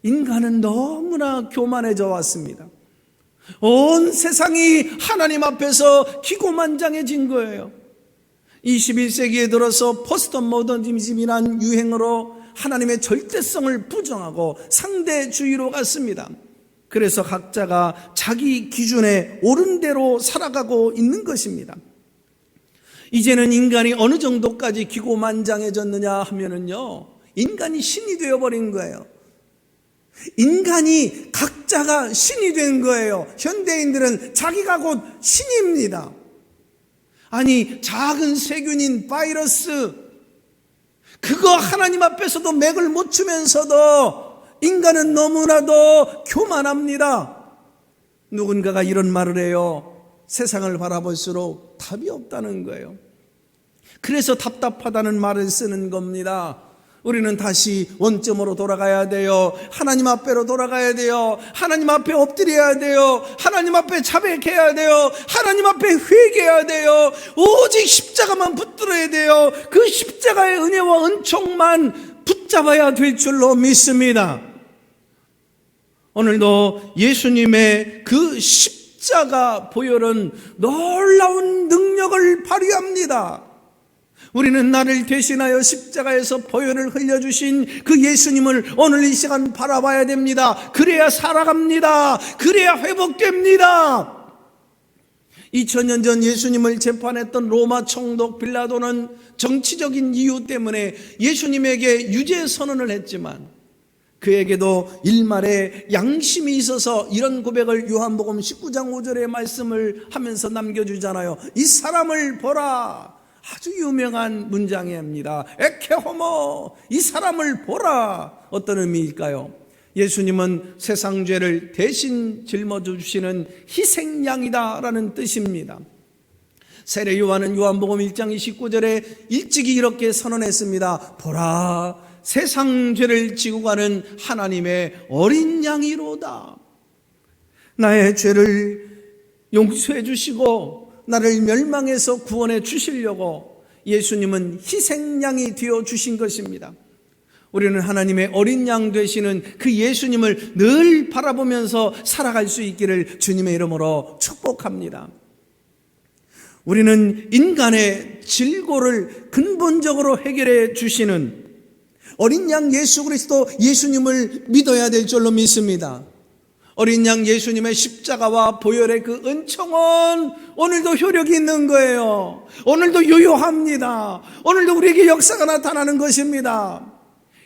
인간은 너무나 교만해져 왔습니다. 온 세상이 하나님 앞에서 기고만장해진 거예요. 21세기에 들어서 포스트 모더니즘이란 유행으로 하나님의 절대성을 부정하고 상대주의로 갔습니다. 그래서 각자가 자기 기준에 옳은 대로 살아가고 있는 것입니다. 이제는 인간이 어느 정도까지 기고만장해졌느냐 하면은요, 인간이 신이 되어버린 거예요. 인간이 각자가 신이 된 거예요. 현대인들은 자기가 곧 신입니다. 아니, 작은 세균인 바이러스, 그거 하나님 앞에서도 맥을 못 추면서도 인간은 너무나도 교만합니다. 누군가가 이런 말을 해요. 세상을 바라볼수록 답이 없다는 거예요. 그래서 답답하다는 말을 쓰는 겁니다. 우리는 다시 원점으로 돌아가야 돼요. 하나님 앞에로 돌아가야 돼요. 하나님 앞에 엎드려야 돼요. 하나님 앞에 자백해야 돼요. 하나님 앞에 회개해야 돼요. 오직 십자가만 붙들어야 돼요. 그 십자가의 은혜와 은총만 붙잡아야 될 줄로 믿습니다. 오늘도 예수님의 그 십자가 보혈은 놀라운 능력을 발휘합니다. 우리는 나를 대신하여 십자가에서 보혈을 흘려주신 그 예수님을 오늘 이 시간 바라봐야 됩니다. 그래야 살아갑니다. 그래야 회복됩니다. 2000년 전 예수님을 재판했던 로마 총독 빌라도는 정치적인 이유 때문에 예수님에게 유죄 선언을 했지만 그에게도 일말의 양심이 있어서 이런 고백을 요한복음 19장 5절의 말씀을 하면서 남겨주잖아요. 이 사람을 보라. 아주 유명한 문장입니다. 에케호모, 이 사람을 보라. 어떤 의미일까요? 예수님은 세상 죄를 대신 짊어주시는 희생양이다라는 뜻입니다. 세례 요한은 요한복음 1장 29절에 일찍이 이렇게 선언했습니다. 보라, 세상 죄를 지고 가는 하나님의 어린 양이로다. 나의 죄를 용서해 주시고 나를 멸망에서 구원해 주시려고 예수님은 희생양이 되어 주신 것입니다. 우리는 하나님의 어린 양 되시는 그 예수님을 늘 바라보면서 살아갈 수 있기를 주님의 이름으로 축복합니다. 우리는 인간의 질고를 근본적으로 해결해 주시는 어린 양 예수 그리스도 예수님을 믿어야 될 줄로 믿습니다. 어린 양 예수님의 십자가와 보혈의 그 은총은 오늘도 효력이 있는 거예요. 오늘도 유효합니다. 오늘도 우리에게 역사가 나타나는 것입니다.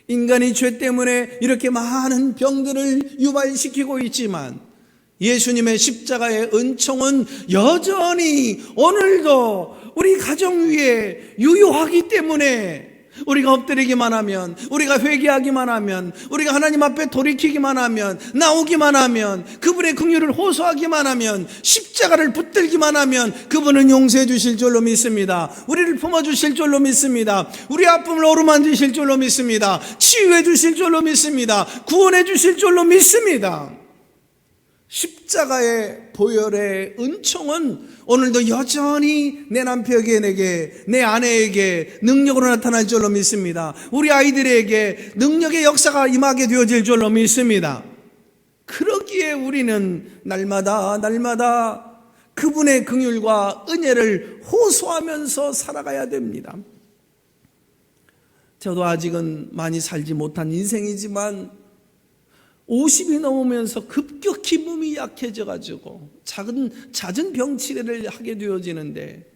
인간이 죄 때문에 이렇게 많은 병들을 유발시키고 있지만 예수님의 십자가의 은총은 여전히 오늘도 우리 가정 위에 유효하기 때문에 우리가 엎드리기만 하면, 우리가 회개하기만 하면, 우리가 하나님 앞에 돌이키기만 하면, 나오기만 하면, 그분의 긍휼을 호소하기만 하면, 십자가를 붙들기만 하면 그분은 용서해 주실 줄로 믿습니다. 우리를 품어주실 줄로 믿습니다. 우리 아픔을 어루만지실 줄로 믿습니다. 치유해 주실 줄로 믿습니다. 구원해 주실 줄로 믿습니다. 십자가의 보혈의 은총은 오늘도 여전히 내 남편에게, 내 아내에게 능력으로 나타날 줄로 믿습니다. 우리 아이들에게 능력의 역사가 임하게 되어질 줄로 믿습니다. 그러기에 우리는 날마다 그분의 긍휼과 은혜를 호소하면서 살아가야 됩니다. 저도 아직은 많이 살지 못한 인생이지만 50이 넘으면서 급격히 몸이 약해져가지고 잦은 병치레를 하게 되어지는데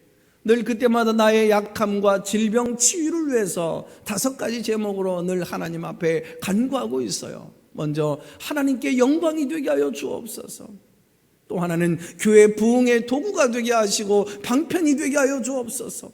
늘 그때마다 나의 약함과 질병 치유를 위해서 5가지 제목으로 늘 하나님 앞에 간구하고 있어요. 먼저 하나님께 영광이 되게 하여 주옵소서. 또 하나는 교회 부흥의 도구가 되게 하시고 방편이 되게 하여 주옵소서.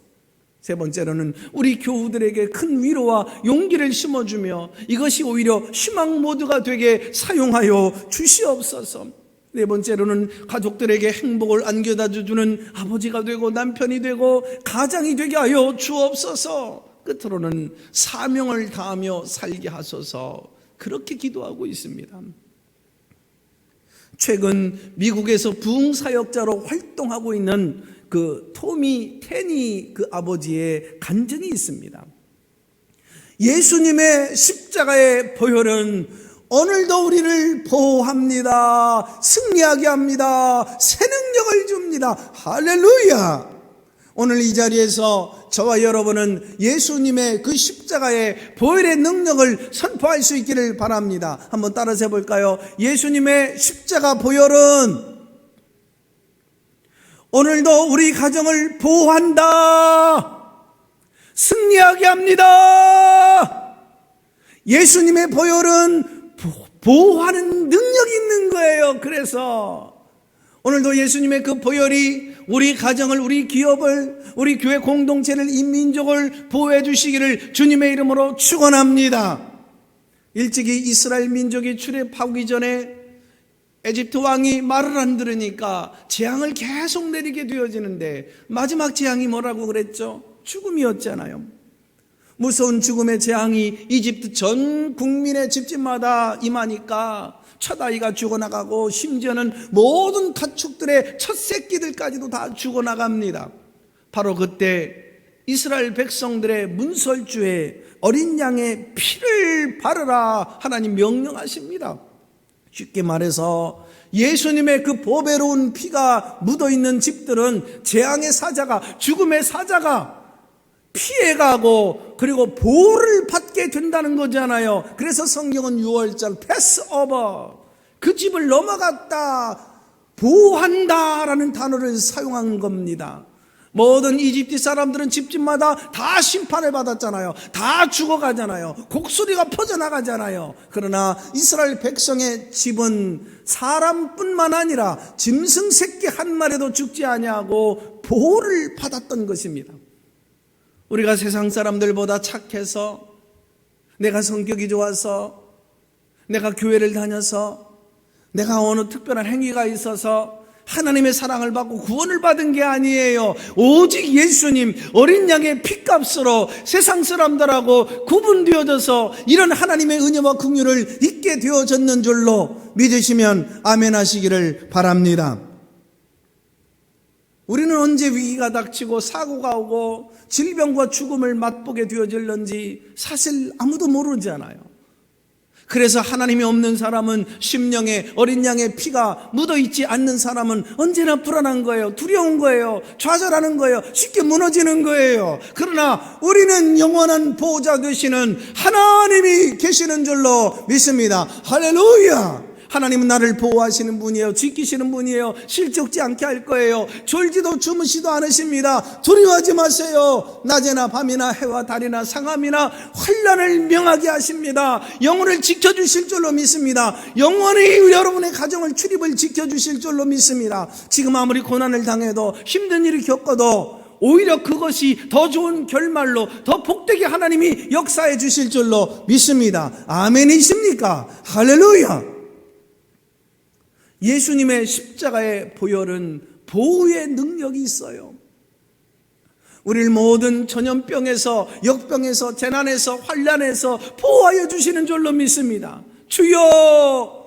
세 번째로는 우리 교우들에게 큰 위로와 용기를 심어주며 이것이 오히려 희망 모드가 되게 사용하여 주시옵소서. 네 번째로는 가족들에게 행복을 안겨다 주는 아버지가 되고 남편이 되고 가장이 되게 하여 주옵소서. 끝으로는 사명을 다하며 살게 하소서. 그렇게 기도하고 있습니다. 최근 미국에서 부흥사역자로 활동하고 있는 그 토미 테니 그 아버지의 간증이 있습니다. 예수님의 십자가의 보혈은 오늘도 우리를 보호합니다. 승리하게 합니다. 새 능력을 줍니다. 할렐루야. 오늘 이 자리에서 저와 여러분은 예수님의 그 십자가의 보혈의 능력을 선포할 수 있기를 바랍니다. 한번 따라서 해볼까요? 예수님의 십자가 보혈은 오늘도 우리 가정을 보호한다. 승리하게 합니다. 예수님의 보혈은 보호하는 능력이 있는 거예요. 그래서 오늘도 예수님의 그 보혈이 우리 가정을, 우리 기업을, 우리 교회 공동체를, 이 민족을 보호해 주시기를 주님의 이름으로 축원합니다. 일찍이 이스라엘 민족이 출애굽하기 전에 에집트 왕이 말을 안 들으니까 재앙을 계속 내리게 되어지는데 마지막 재앙이 뭐라고 그랬죠? 죽음이었잖아요. 무서운 죽음의 재앙이 이집트 전 국민의 집집마다 임하니까 첫 아이가 죽어나가고 심지어는 모든 가축들의 첫 새끼들까지도 다 죽어나갑니다. 바로 그때 이스라엘 백성들의 문설주에 어린 양의 피를 바르라 하나님 명령하십니다. 쉽게 말해서 예수님의 그 보배로운 피가 묻어있는 집들은 재앙의 사자가, 죽음의 사자가 피해가고 그리고 보호를 받게 된다는 거잖아요. 그래서 성경은 6월절 패스오버, 그 집을 넘어갔다, 보호한다라는 단어를 사용한 겁니다. 모든 이집트 사람들은 집집마다 다 심판을 받았잖아요. 다 죽어가잖아요. 곡소리가 퍼져나가잖아요. 그러나 이스라엘 백성의 집은 사람뿐만 아니라 짐승 새끼 한 마리도 죽지 아니하고 보호를 받았던 것입니다. 우리가 세상 사람들보다 착해서, 내가 성격이 좋아서, 내가 교회를 다녀서, 내가 어느 특별한 행위가 있어서 하나님의 사랑을 받고 구원을 받은 게 아니에요. 오직 예수님 어린 양의 핏값으로 세상 사람들하고 구분되어져서 이런 하나님의 은혜와 긍휼을 잊게 되어졌는 줄로 믿으시면 아멘 하시기를 바랍니다. 우리는 언제 위기가 닥치고 사고가 오고 질병과 죽음을 맛보게 되어질는지 사실 아무도 모르잖아요. 그래서 하나님이 없는 사람은 심령에 어린 양의 피가 묻어있지 않는 사람은 언제나 불안한 거예요. 두려운 거예요. 좌절하는 거예요. 쉽게 무너지는 거예요. 그러나 우리는 영원한 보호자 되시는 하나님이 계시는 줄로 믿습니다. 할렐루야. 하나님은 나를 보호하시는 분이에요. 지키시는 분이에요. 실족지 않게 할 거예요. 졸지도 주무시도 않으십니다. 두려워하지 마세요. 낮에나 밤이나 해와 달이나 상암이나 환난을 명하게 하십니다. 영혼을 지켜주실 줄로 믿습니다. 영원히 여러분의 가정을 출입을 지켜주실 줄로 믿습니다. 지금 아무리 고난을 당해도 힘든 일을 겪어도 오히려 그것이 더 좋은 결말로 더 복되게 하나님이 역사해 주실 줄로 믿습니다. 아멘이십니까? 할렐루야. 예수님의 십자가의 보혈은 보호의 능력이 있어요. 우리를 모든 전염병에서, 역병에서, 재난에서, 환난에서 보호하여 주시는 줄로 믿습니다. 주여,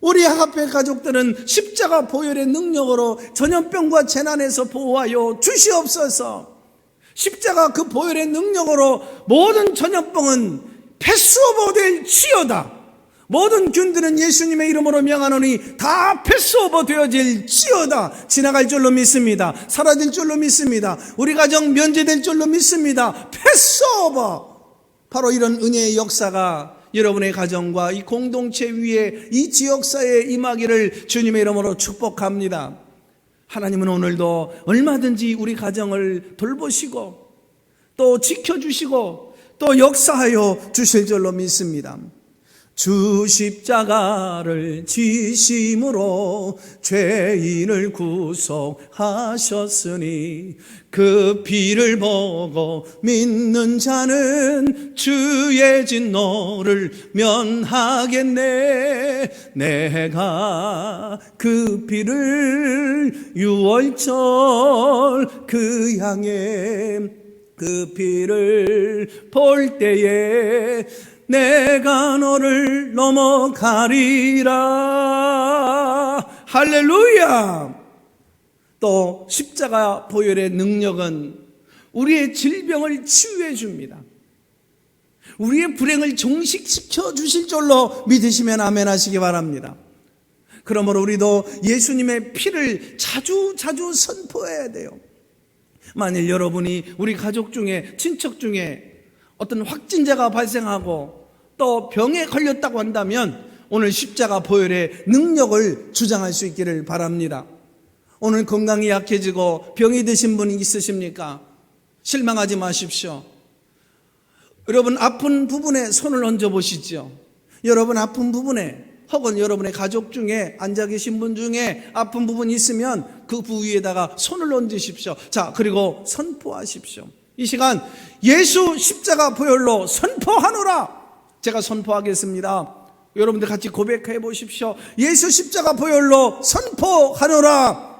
우리 아가페 가족들은 십자가 보혈의 능력으로 전염병과 재난에서 보호하여 주시옵소서. 십자가 그 보혈의 능력으로 모든 전염병은 패스오버 될지어다. 모든 균들은 예수님의 이름으로 명하노니 다 패스오버 되어질지어다. 지나갈 줄로 믿습니다. 사라질 줄로 믿습니다. 우리 가정 면제될 줄로 믿습니다. 패스오버. 바로 이런 은혜의 역사가 여러분의 가정과 이 공동체 위에 이 지역사회에 임하기를 주님의 이름으로 축복합니다. 하나님은 오늘도 얼마든지 우리 가정을 돌보시고 또 지켜주시고 또 역사하여 주실 줄로 믿습니다. 주 십자가를 지심으로 죄인을 구속하셨으니 그 피를 보고 믿는 자는 주의 진노를 면하겠네. 내가 그 피를 유월절 그 향해 그 피를 볼 때에 내가 너를 넘어가리라. 할렐루야. 또 십자가 보혈의 능력은 우리의 질병을 치유해 줍니다. 우리의 불행을 종식시켜 주실 줄로 믿으시면 아멘 하시기 바랍니다. 그러므로 우리도 예수님의 피를 자주 선포해야 돼요. 만일 여러분이 우리 가족 중에, 친척 중에 어떤 확진자가 발생하고 또 병에 걸렸다고 한다면 오늘 십자가 보혈의 능력을 주장할 수 있기를 바랍니다. 오늘 건강이 약해지고 병이 드신 분이 있으십니까? 실망하지 마십시오. 여러분 아픈 부분에 손을 얹어 보시죠. 여러분 아픈 부분에 혹은 여러분의 가족 중에 앉아 계신 분 중에 아픈 부분이 있으면 그 부위에다가 손을 얹으십시오. 자, 그리고 선포하십시오. 이 시간 예수 십자가 보혈로 선포하노라. 제가 선포하겠습니다. 여러분들 같이 고백해 보십시오. 예수 십자가 보혈로 선포하노라.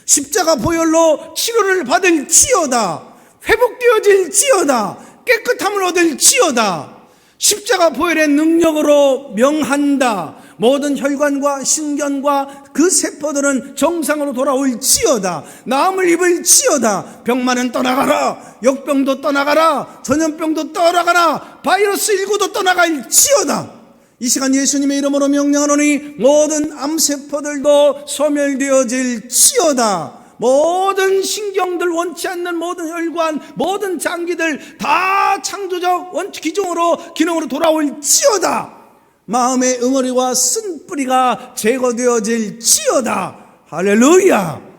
십자가 보혈로 치료를 받을지어다. 회복되어질지어다. 깨끗함을 얻을지어다. 십자가 보혈의 능력으로 명한다. 모든 혈관과 신경과 그 세포들은 정상으로 돌아올지어다. 나음을 입을지어다. 병만은 떠나가라. 역병도 떠나가라. 전염병도 떠나가라. 바이러스19도 떠나갈지어다. 이 시간 예수님의 이름으로 명령하노니 모든 암세포들도 소멸되어질지어다. 모든 신경들, 원치 않는 모든 혈관, 모든 장기들 다 창조적 기능으로 돌아올지어다. 마음의 응어리와 쓴뿌리가 제거되어질지어다. 할렐루야.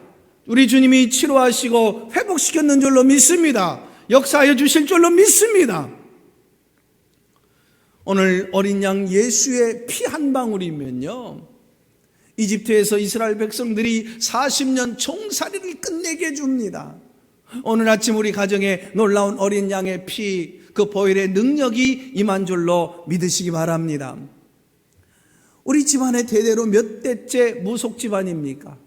우리 주님이 치료하시고 회복시켰는 줄로 믿습니다. 역사하여 주실 줄로 믿습니다. 오늘 어린 양 예수의 피 한 방울이면요, 이집트에서 이스라엘 백성들이 40년 종살이를 끝내게 해줍니다. 오늘 아침 우리 가정에 놀라운 어린 양의 피, 그 보혈의 능력이 임한 줄로 믿으시기 바랍니다. 우리 집안의 대대로 몇 대째 무속 집안입니까?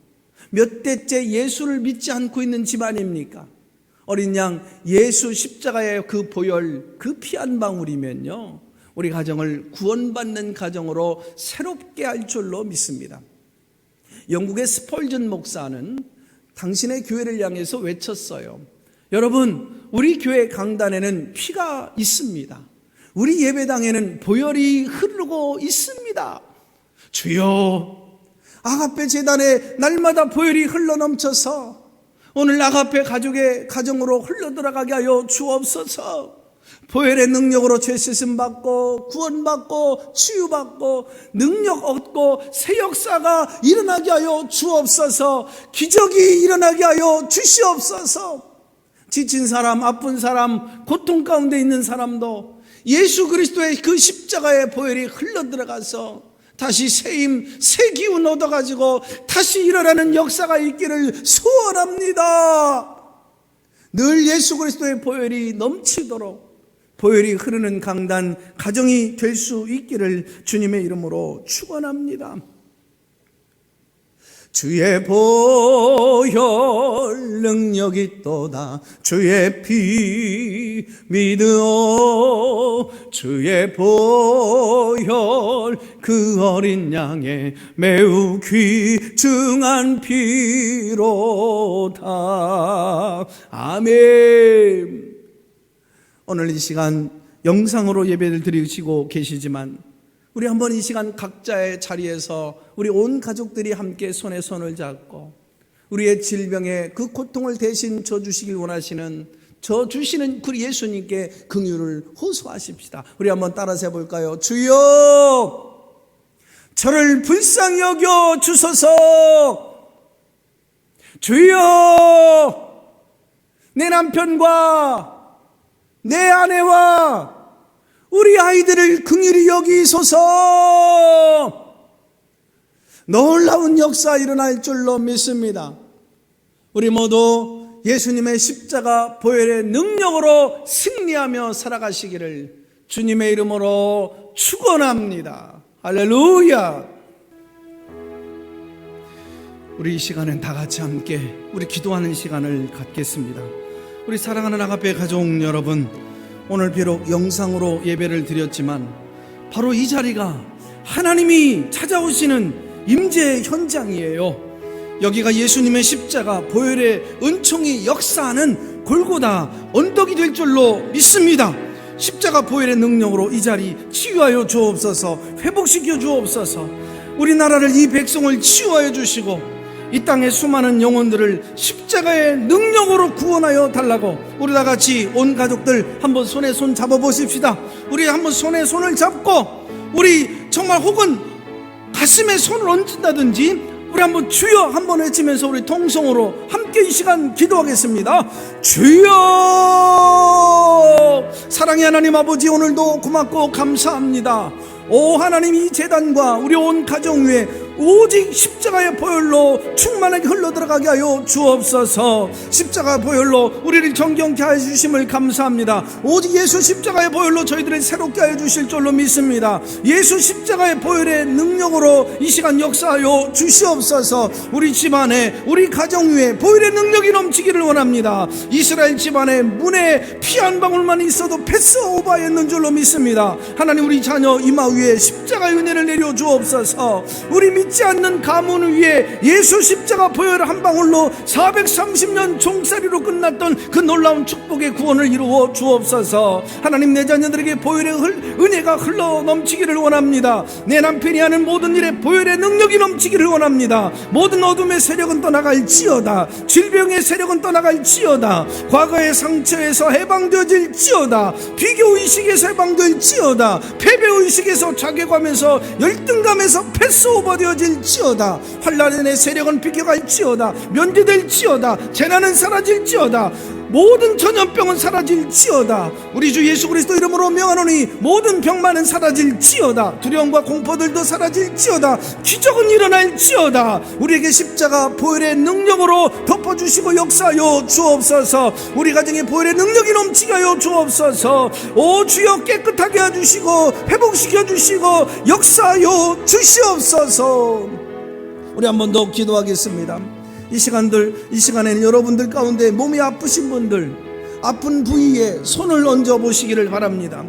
몇 대째 예수를 믿지 않고 있는 집안입니까? 어린 양 예수 십자가의 그 보혈, 그 피 한 방울이면요, 우리 가정을 구원받는 가정으로 새롭게 할 줄로 믿습니다. 영국의 스펄전 목사는 당신의 교회를 향해서 외쳤어요. 여러분, 우리 교회 강단에는 피가 있습니다. 우리 예배당에는 보혈이 흐르고 있습니다. 주여, 아가페 재단에 날마다 보혈이 흘러넘쳐서 오늘 아가페 가족의 가정으로 흘러들어가게 하여 주옵소서. 보혈의 능력으로 죄 씻음 받고 구원받고 치유받고 능력 얻고 새 역사가 일어나게 하여 주옵소서. 기적이 일어나게 하여 주시옵소서. 지친 사람, 아픈 사람, 고통 가운데 있는 사람도 예수 그리스도의 그 십자가의 보혈이 흘러들어가서 다시 새 힘, 새 기운 얻어가지고 다시 일어나는 역사가 있기를 소원합니다. 늘 예수 그리스도의 보혈이 넘치도록 보혈이 흐르는 강단 가정이 될 수 있기를 주님의 이름으로 축원합니다. 주의 보혈 능력이 있도다. 주의 피 믿으오. 주의 보혈 그 어린 양의 매우 귀중한 피로다. 아멘. 오늘 이 시간 영상으로 예배를 드리시고 계시지만 우리 한번 이 시간 각자의 자리에서 우리 온 가족들이 함께 손에 손을 잡고 우리의 질병의 그 고통을 대신 져주시길 원하시는 져주시는 그 예수님께 긍휼을 호소하십시다. 우리 한번 따라서 해볼까요? 주여 저를 불쌍히 여겨 주소서. 주여 내 남편과 내 아내와 우리 아이들을 긍휼히 여기소서. 놀라운 역사 일어날 줄로 믿습니다. 우리 모두 예수님의 십자가 보혈의 능력으로 승리하며 살아가시기를 주님의 이름으로 축원합니다. 할렐루야. 우리 이 시간엔 다 같이 함께 우리 기도하는 시간을 갖겠습니다. 우리 사랑하는 아가페 가족 여러분, 오늘 비록 영상으로 예배를 드렸지만 바로 이 자리가 하나님이 찾아오시는 임재 현장이에요. 여기가 예수님의 십자가 보혈의 은총이 역사하는 골고다 언덕이 될 줄로 믿습니다. 십자가 보혈의 능력으로 이 자리 치유하여 주옵소서. 회복시켜 주옵소서. 우리나라를, 이 백성을 치유하여 주시고 이 땅의 수많은 영혼들을 십자가의 능력으로 구원하여 달라고 우리 다 같이 온 가족들 한번 손에 손 잡아보십시다. 우리 한번 손에 손을 잡고 우리 정말 혹은 가슴에 손을 얹는다든지 우리 한번 주여 한번 외치면서 우리 통성으로 함께 이 시간 기도하겠습니다. 주여. 사랑의 하나님 아버지, 오늘도 고맙고 감사합니다. 오 하나님, 이 제단과 우리 온 가정 위에 오직 십자가의 보혈로 충만하게 흘러들어가게 하여 주옵소서. 십자가 보혈로 우리를 정경케 하여 주심을 감사합니다. 오직 예수 십자가의 보혈로 저희들을 새롭게 하여 주실 줄로 믿습니다. 예수 십자가의 보혈의 능력으로 이 시간 역사하여 주시옵소서. 우리 집안에, 우리 가정 위에 보혈의 능력이 넘치기를 원합니다. 이스라엘 집안에 문에 피 한 방울만 있어도 패스오버였는 줄로 믿습니다. 하나님, 우리 자녀 이마 위에 십자가의 은혜를 내려 주옵소서. 우리 믿지 않는 가문 위에 예수 십자가 보혈 한 방울로 430년 종살이로 끝났던 그 놀라운 축복의 구원을 이루어 주옵소서. 하나님, 내 자녀들에게 보혈의 은혜가 흘러 넘치기를 원합니다. 내 남편이 하는 모든 일에 보혈의 능력이 넘치기를 원합니다. 모든 어둠의 세력은 떠나갈지어다. 질병의 세력은 떠나갈지어다. 과거의 상처에서 해방되어질지어다. 비교의식에서 해방될지어다. 패배의식에서 자괴감에서 열등감에서 패스오버 되어질지어다. 환난의 내 세력은 비켜갈지어다. 면제될지어다. 재난은 사라질지어다. 모든 전염병은 사라질지어다. 우리 주 예수 그리스도 이름으로 명하노니 모든 병만은 사라질지어다. 두려움과 공포들도 사라질지어다. 기적은 일어날지어다. 우리에게 십자가 보혈의 능력으로 덮어주시고 역사하여 주옵소서. 우리 가정에 보혈의 능력이 넘치게 하여 주옵소서. 오 주여, 깨끗하게 해주시고 회복시켜 주시고 역사하여 주시옵소서. 우리 한 번 더 기도하겠습니다. 이 시간에는 여러분들 가운데 몸이 아프신 분들, 아픈 부위에 손을 얹어 보시기를 바랍니다.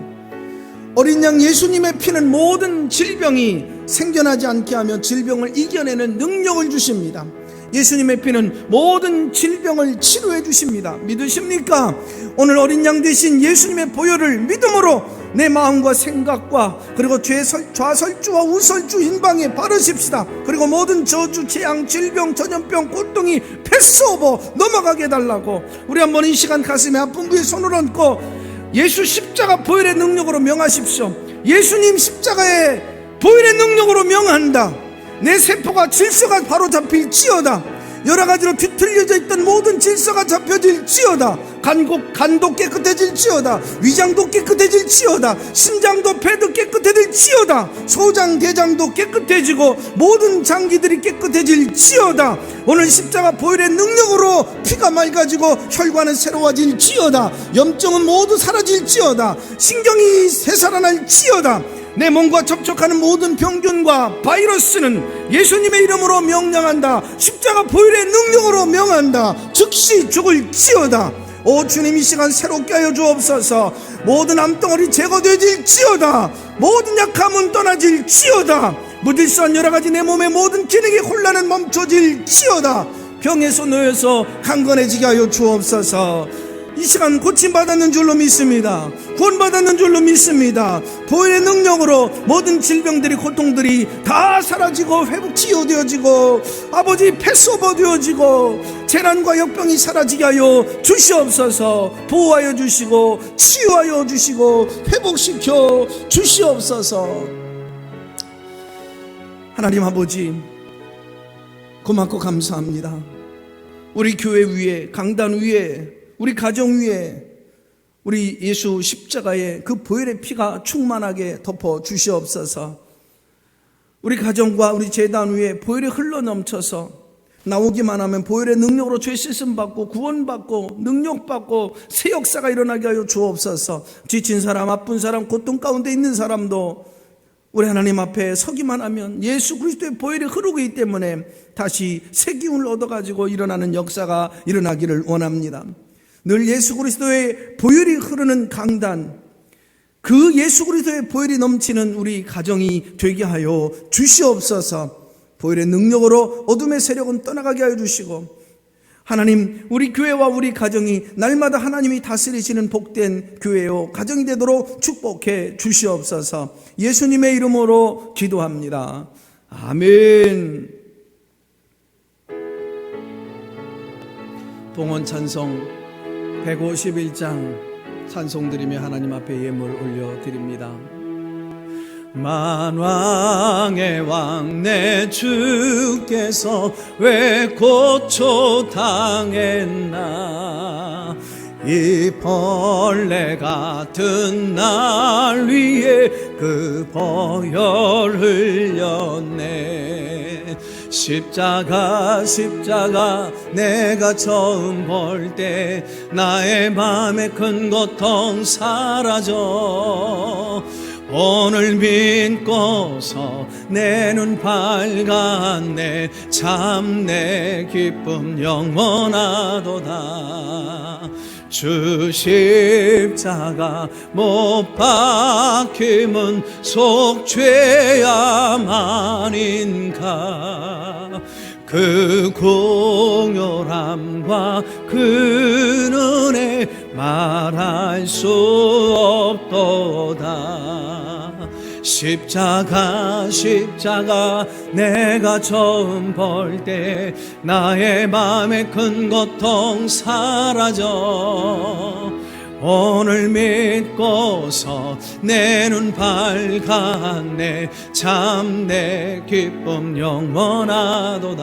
어린 양 예수님의 피는 모든 질병이 생겨나지 않게 하며 질병을 이겨내는 능력을 주십니다. 예수님의 피는 모든 질병을 치료해 주십니다. 믿으십니까? 오늘 어린 양 되신 예수님의 보혈을 믿음으로 내 마음과 생각과 그리고 좌설주와 우설주 인방에 바르십시다. 그리고 모든 저주, 재앙, 질병, 전염병, 고통이 패스오버 넘어가게 해달라고 우리 한번 이 시간 가슴에 아픈 부위에 손을 얹고 예수 십자가 보혈의 능력으로 명하십시오. 예수님 십자가의 보혈의 능력으로 명한다. 내 세포가 질서가 바로 잡힐지어다. 여러가지로 뒤틀려져 있던 모든 질서가 잡혀질지어다. 간도 깨끗해질지어다. 위장도 깨끗해질지어다. 심장도 배도 깨끗해질지어다. 소장 대장도 깨끗해지고 모든 장기들이 깨끗해질지어다. 오늘 십자가 보혈의 능력으로 피가 맑아지고 혈관은 새로워질지어다. 염증은 모두 사라질지어다. 신경이 새살아날지어다. 내 몸과 접촉하는 모든 병균과 바이러스는 예수님의 이름으로 명령한다. 십자가 보혈의 능력으로 명한다. 즉시 죽을지어다. 오 주님, 이 시간 새롭게 하여 주옵소서. 모든 암덩어리 제거되질지어다. 모든 약함은 떠나질지어다. 무질서한 여러가지 내 몸의 모든 기능의 혼란은 멈춰질지어다. 병에서 놓여서 강건해지게 하여 주옵소서. 이 시간 고침받았는 줄로 믿습니다. 구원받았는 줄로 믿습니다. 보혈의 능력으로 모든 질병들이, 고통들이 다 사라지고 회복 치유되어지고 아버지 패스오버 되어지고 재난과 역병이 사라지게 하여 주시옵소서. 보호하여 주시고 치유하여 주시고 회복시켜 주시옵소서. 하나님 아버지, 고맙고 감사합니다. 우리 교회 위에, 강단 위에, 우리 가정 위에 우리 예수 십자가의 그 보혈의 피가 충만하게 덮어 주시옵소서. 우리 가정과 우리 제단 위에 보혈이 흘러넘쳐서 나오기만 하면 보혈의 능력으로 죄 씻음 받고 구원받고 능력받고 새 역사가 일어나게 하여 주옵소서. 지친 사람, 아픈 사람, 고통 가운데 있는 사람도 우리 하나님 앞에 서기만 하면 예수 그리스도의 보혈이 흐르고 있기 때문에 다시 새 기운을 얻어가지고 일어나는 역사가 일어나기를 원합니다. 늘 예수 그리스도의 보혈이 흐르는 강단, 그 예수 그리스도의 보혈이 넘치는 우리 가정이 되게 하여 주시옵소서. 보혈의 능력으로 어둠의 세력은 떠나가게 하여 주시고, 하나님, 우리 교회와 우리 가정이 날마다 하나님이 다스리시는 복된 교회요 가정이 되도록 축복해 주시옵소서. 예수님의 이름으로 기도합니다. 아멘. 봉헌 찬송 151장 찬송드리며 하나님 앞에 예물 올려드립니다. 만왕의 왕 내 주께서 왜 고초당했나. 이 벌레 같은 날 위에 그 보혈 흘렸네. 십자가 내가 처음 볼 때 나의 맘의 큰 고통 사라져. 오늘 믿고서 내 눈 밝았네. 참 내 기쁨 영원하도다. 주 십자가 못 박힘은 속죄야만인가. 그 공혈함과 그 은혜 말할 수 없도다. 십자가 내가 처음 볼 때 나의 맘의 큰 고통 사라져. 오늘 믿고서 내 눈 밝았네. 참 내 기쁨 영원하도다.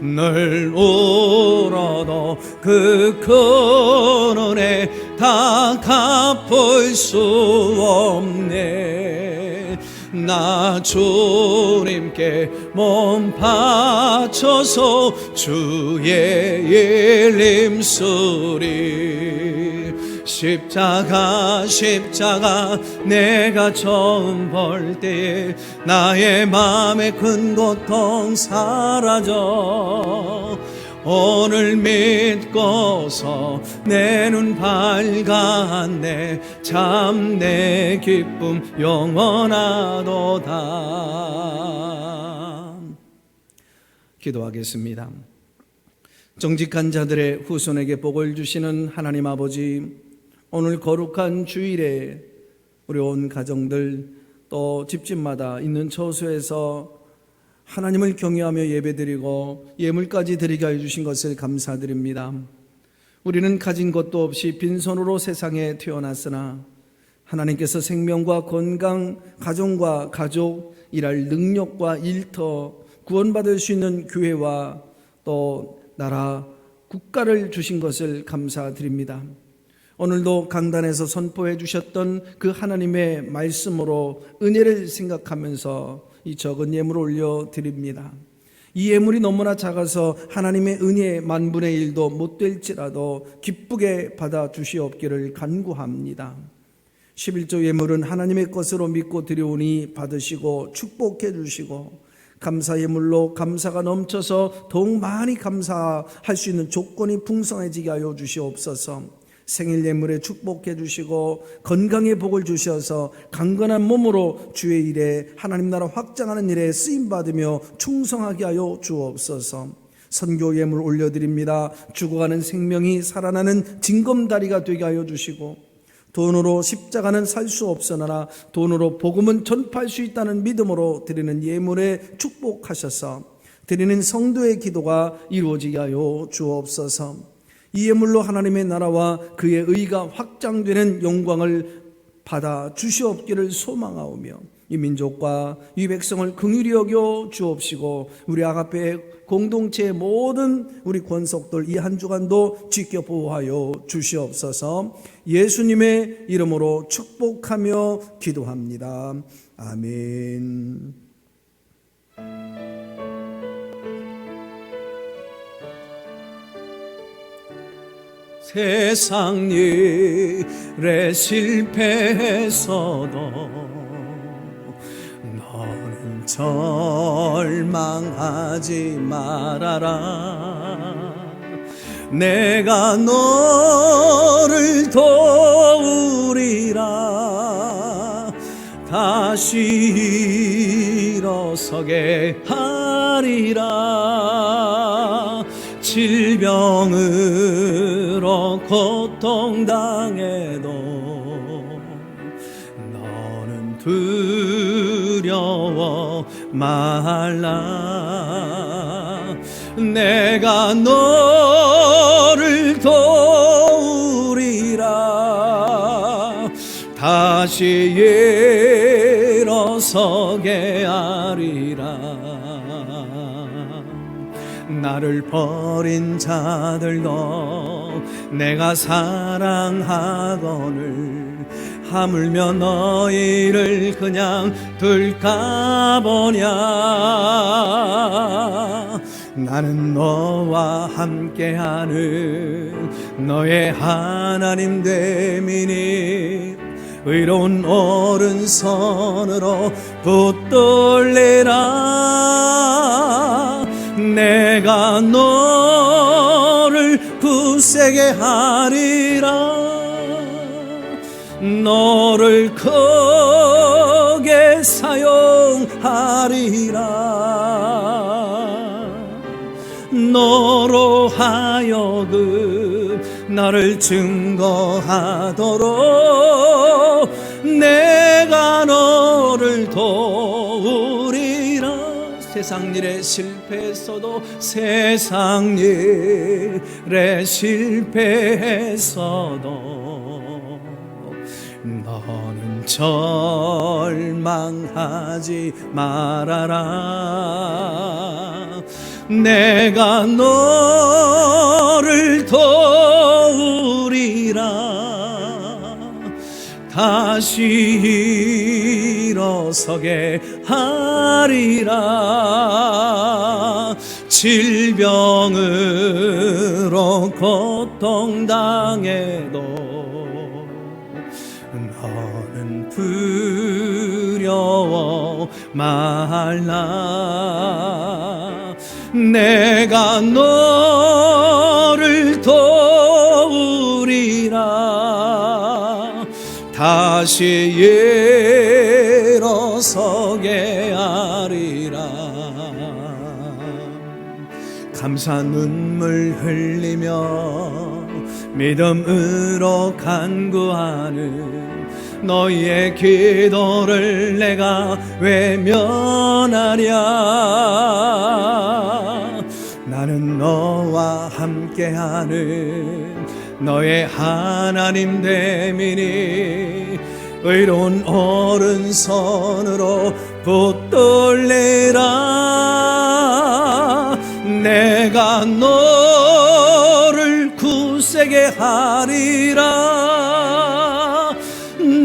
늘 울어도 그 큰 은혜 다 갚을 수 없네. 나 주님께 몸 바쳐서 주의 일림 쓰리. 십자가 내가 처음 볼 때에 나의 맘의 큰 고통 사라져. 오늘 믿고서 내 눈 밝았네. 참 내 기쁨 영원하도다. 기도하겠습니다. 정직한 자들의 후손에게 복을 주시는 하나님 아버지, 오늘 거룩한 주일에 우리 온 가정들 또 집집마다 있는 처소에서 하나님을 경외하며 예배드리고 예물까지 드리게 해주신 것을 감사드립니다. 우리는 가진 것도 없이 빈손으로 세상에 태어났으나 하나님께서 생명과 건강, 가정과 가족, 일할 능력과 일터, 구원받을 수 있는 교회와 또 나라, 국가를 주신 것을 감사드립니다. 오늘도 강단에서 선포해 주셨던 그 하나님의 말씀으로 은혜를 생각하면서 이 적은 예물을 올려드립니다. 이 예물이 너무나 작아서 하나님의 은혜의 만분의 1도 못 될지라도 기쁘게 받아 주시옵기를 간구합니다. 11조 예물은 하나님의 것으로 믿고 드려오니 받으시고 축복해 주시고, 감사 예물로 감사가 넘쳐서 더욱 많이 감사할 수 있는 조건이 풍성해지게 하여 주시옵소서. 생일 예물에 축복해 주시고 건강의 복을 주셔서 강건한 몸으로 주의 일에, 하나님 나라 확장하는 일에 쓰임받으며 충성하게 하여 주옵소서. 선교 예물 올려드립니다. 죽어가는 생명이 살아나는 징검다리가 되게 하여 주시고, 돈으로 십자가는 살 수 없으나 돈으로 복음은 전파할 수 있다는 믿음으로 드리는 예물에 축복하셔서 드리는 성도의 기도가 이루어지게 하여 주옵소서. 이 예물로 하나님의 나라와 그의 의가 확장되는 영광을 받아 주시옵기를 소망하오며, 이 민족과 이 백성을 긍휼히 여겨 주옵시고, 우리 아가페 공동체의 모든 우리 권속들 이 한 주간도 지켜보호하여 주시옵소서. 예수님의 이름으로 축복하며 기도합니다. 아멘. 세상 일에 실패했어도 너는 절망하지 말아라. 내가 너를 도우리라. 다시 일어서게 하리라. 질병으로 고통당해도 너는 두려워 말라. 내가 너를 도우리라. 다시 일어서게 하리라. 나를 버린 자들도 내가 사랑하거늘 하물며 너희를 그냥 둘까 보냐. 나는 너와 함께하는 너의 하나님 됨이니 의로운 오른손으로 붙들리라. 내가 너를 굳세게 하리라. 너를 크게 사용하리라. 너로 하여금 나를 증거하도록 내가 너를 도우리라. 세상 일에 실패했어도, 세상 일에 실패했어도 너는 절망하지 말아라. 내가 너를 도우리라. 다시 일어서게 하리라. 질병으로 고통당해도 너는 두려워 말라. 내가 너를 도우리라. 다시 일어서게 하리라. 감사 눈물 흘리며 믿음으로 간구하는 너희의 기도를 내가 외면하랴. 나는 너와 함께하는 너의 하나님 됨이니 의로운 오른손으로 붙들리라. 내가 너 굳세게 하리라.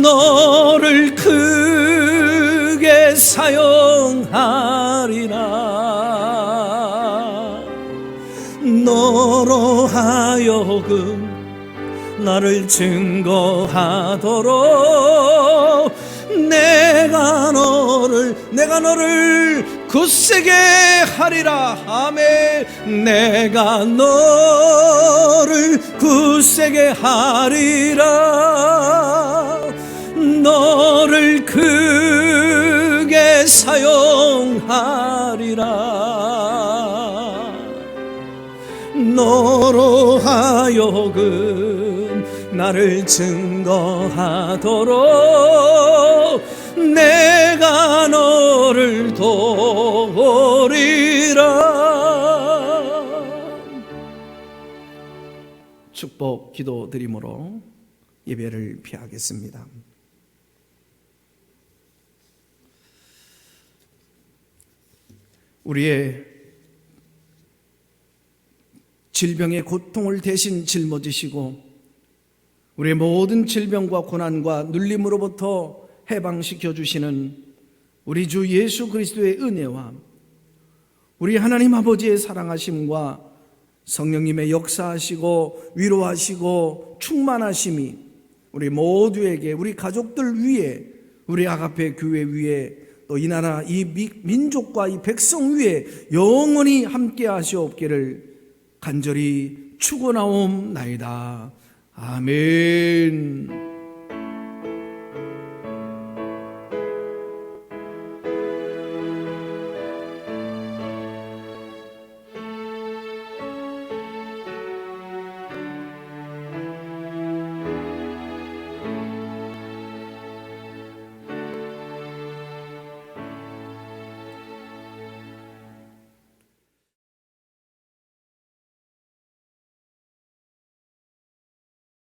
너를 크게 사용하리라. 너로 하여금 나를 증거하도록 내가 너를 굳세게 하리라. 아멘. 내가 너를 굳세게 하리라. 너를 크게 사용하리라. 너로 하여금 나를 증거하도록 내가 너를 도우리라. 축복 기도드림으로 예배를 피하겠습니다. 우리의 질병의 고통을 대신 짊어지시고 우리의 모든 질병과 고난과 눌림으로부터 해방시켜 주시는 우리 주 예수 그리스도의 은혜와 우리 하나님 아버지의 사랑하심과 성령님의 역사하시고 위로하시고 충만하심이 우리 모두에게, 우리 가족들 위에, 우리 아가페 교회 위에, 또 이 나라 이 민족과 이 백성 위에 영원히 함께 하시옵기를 간절히 축원하옵나이다. 아멘.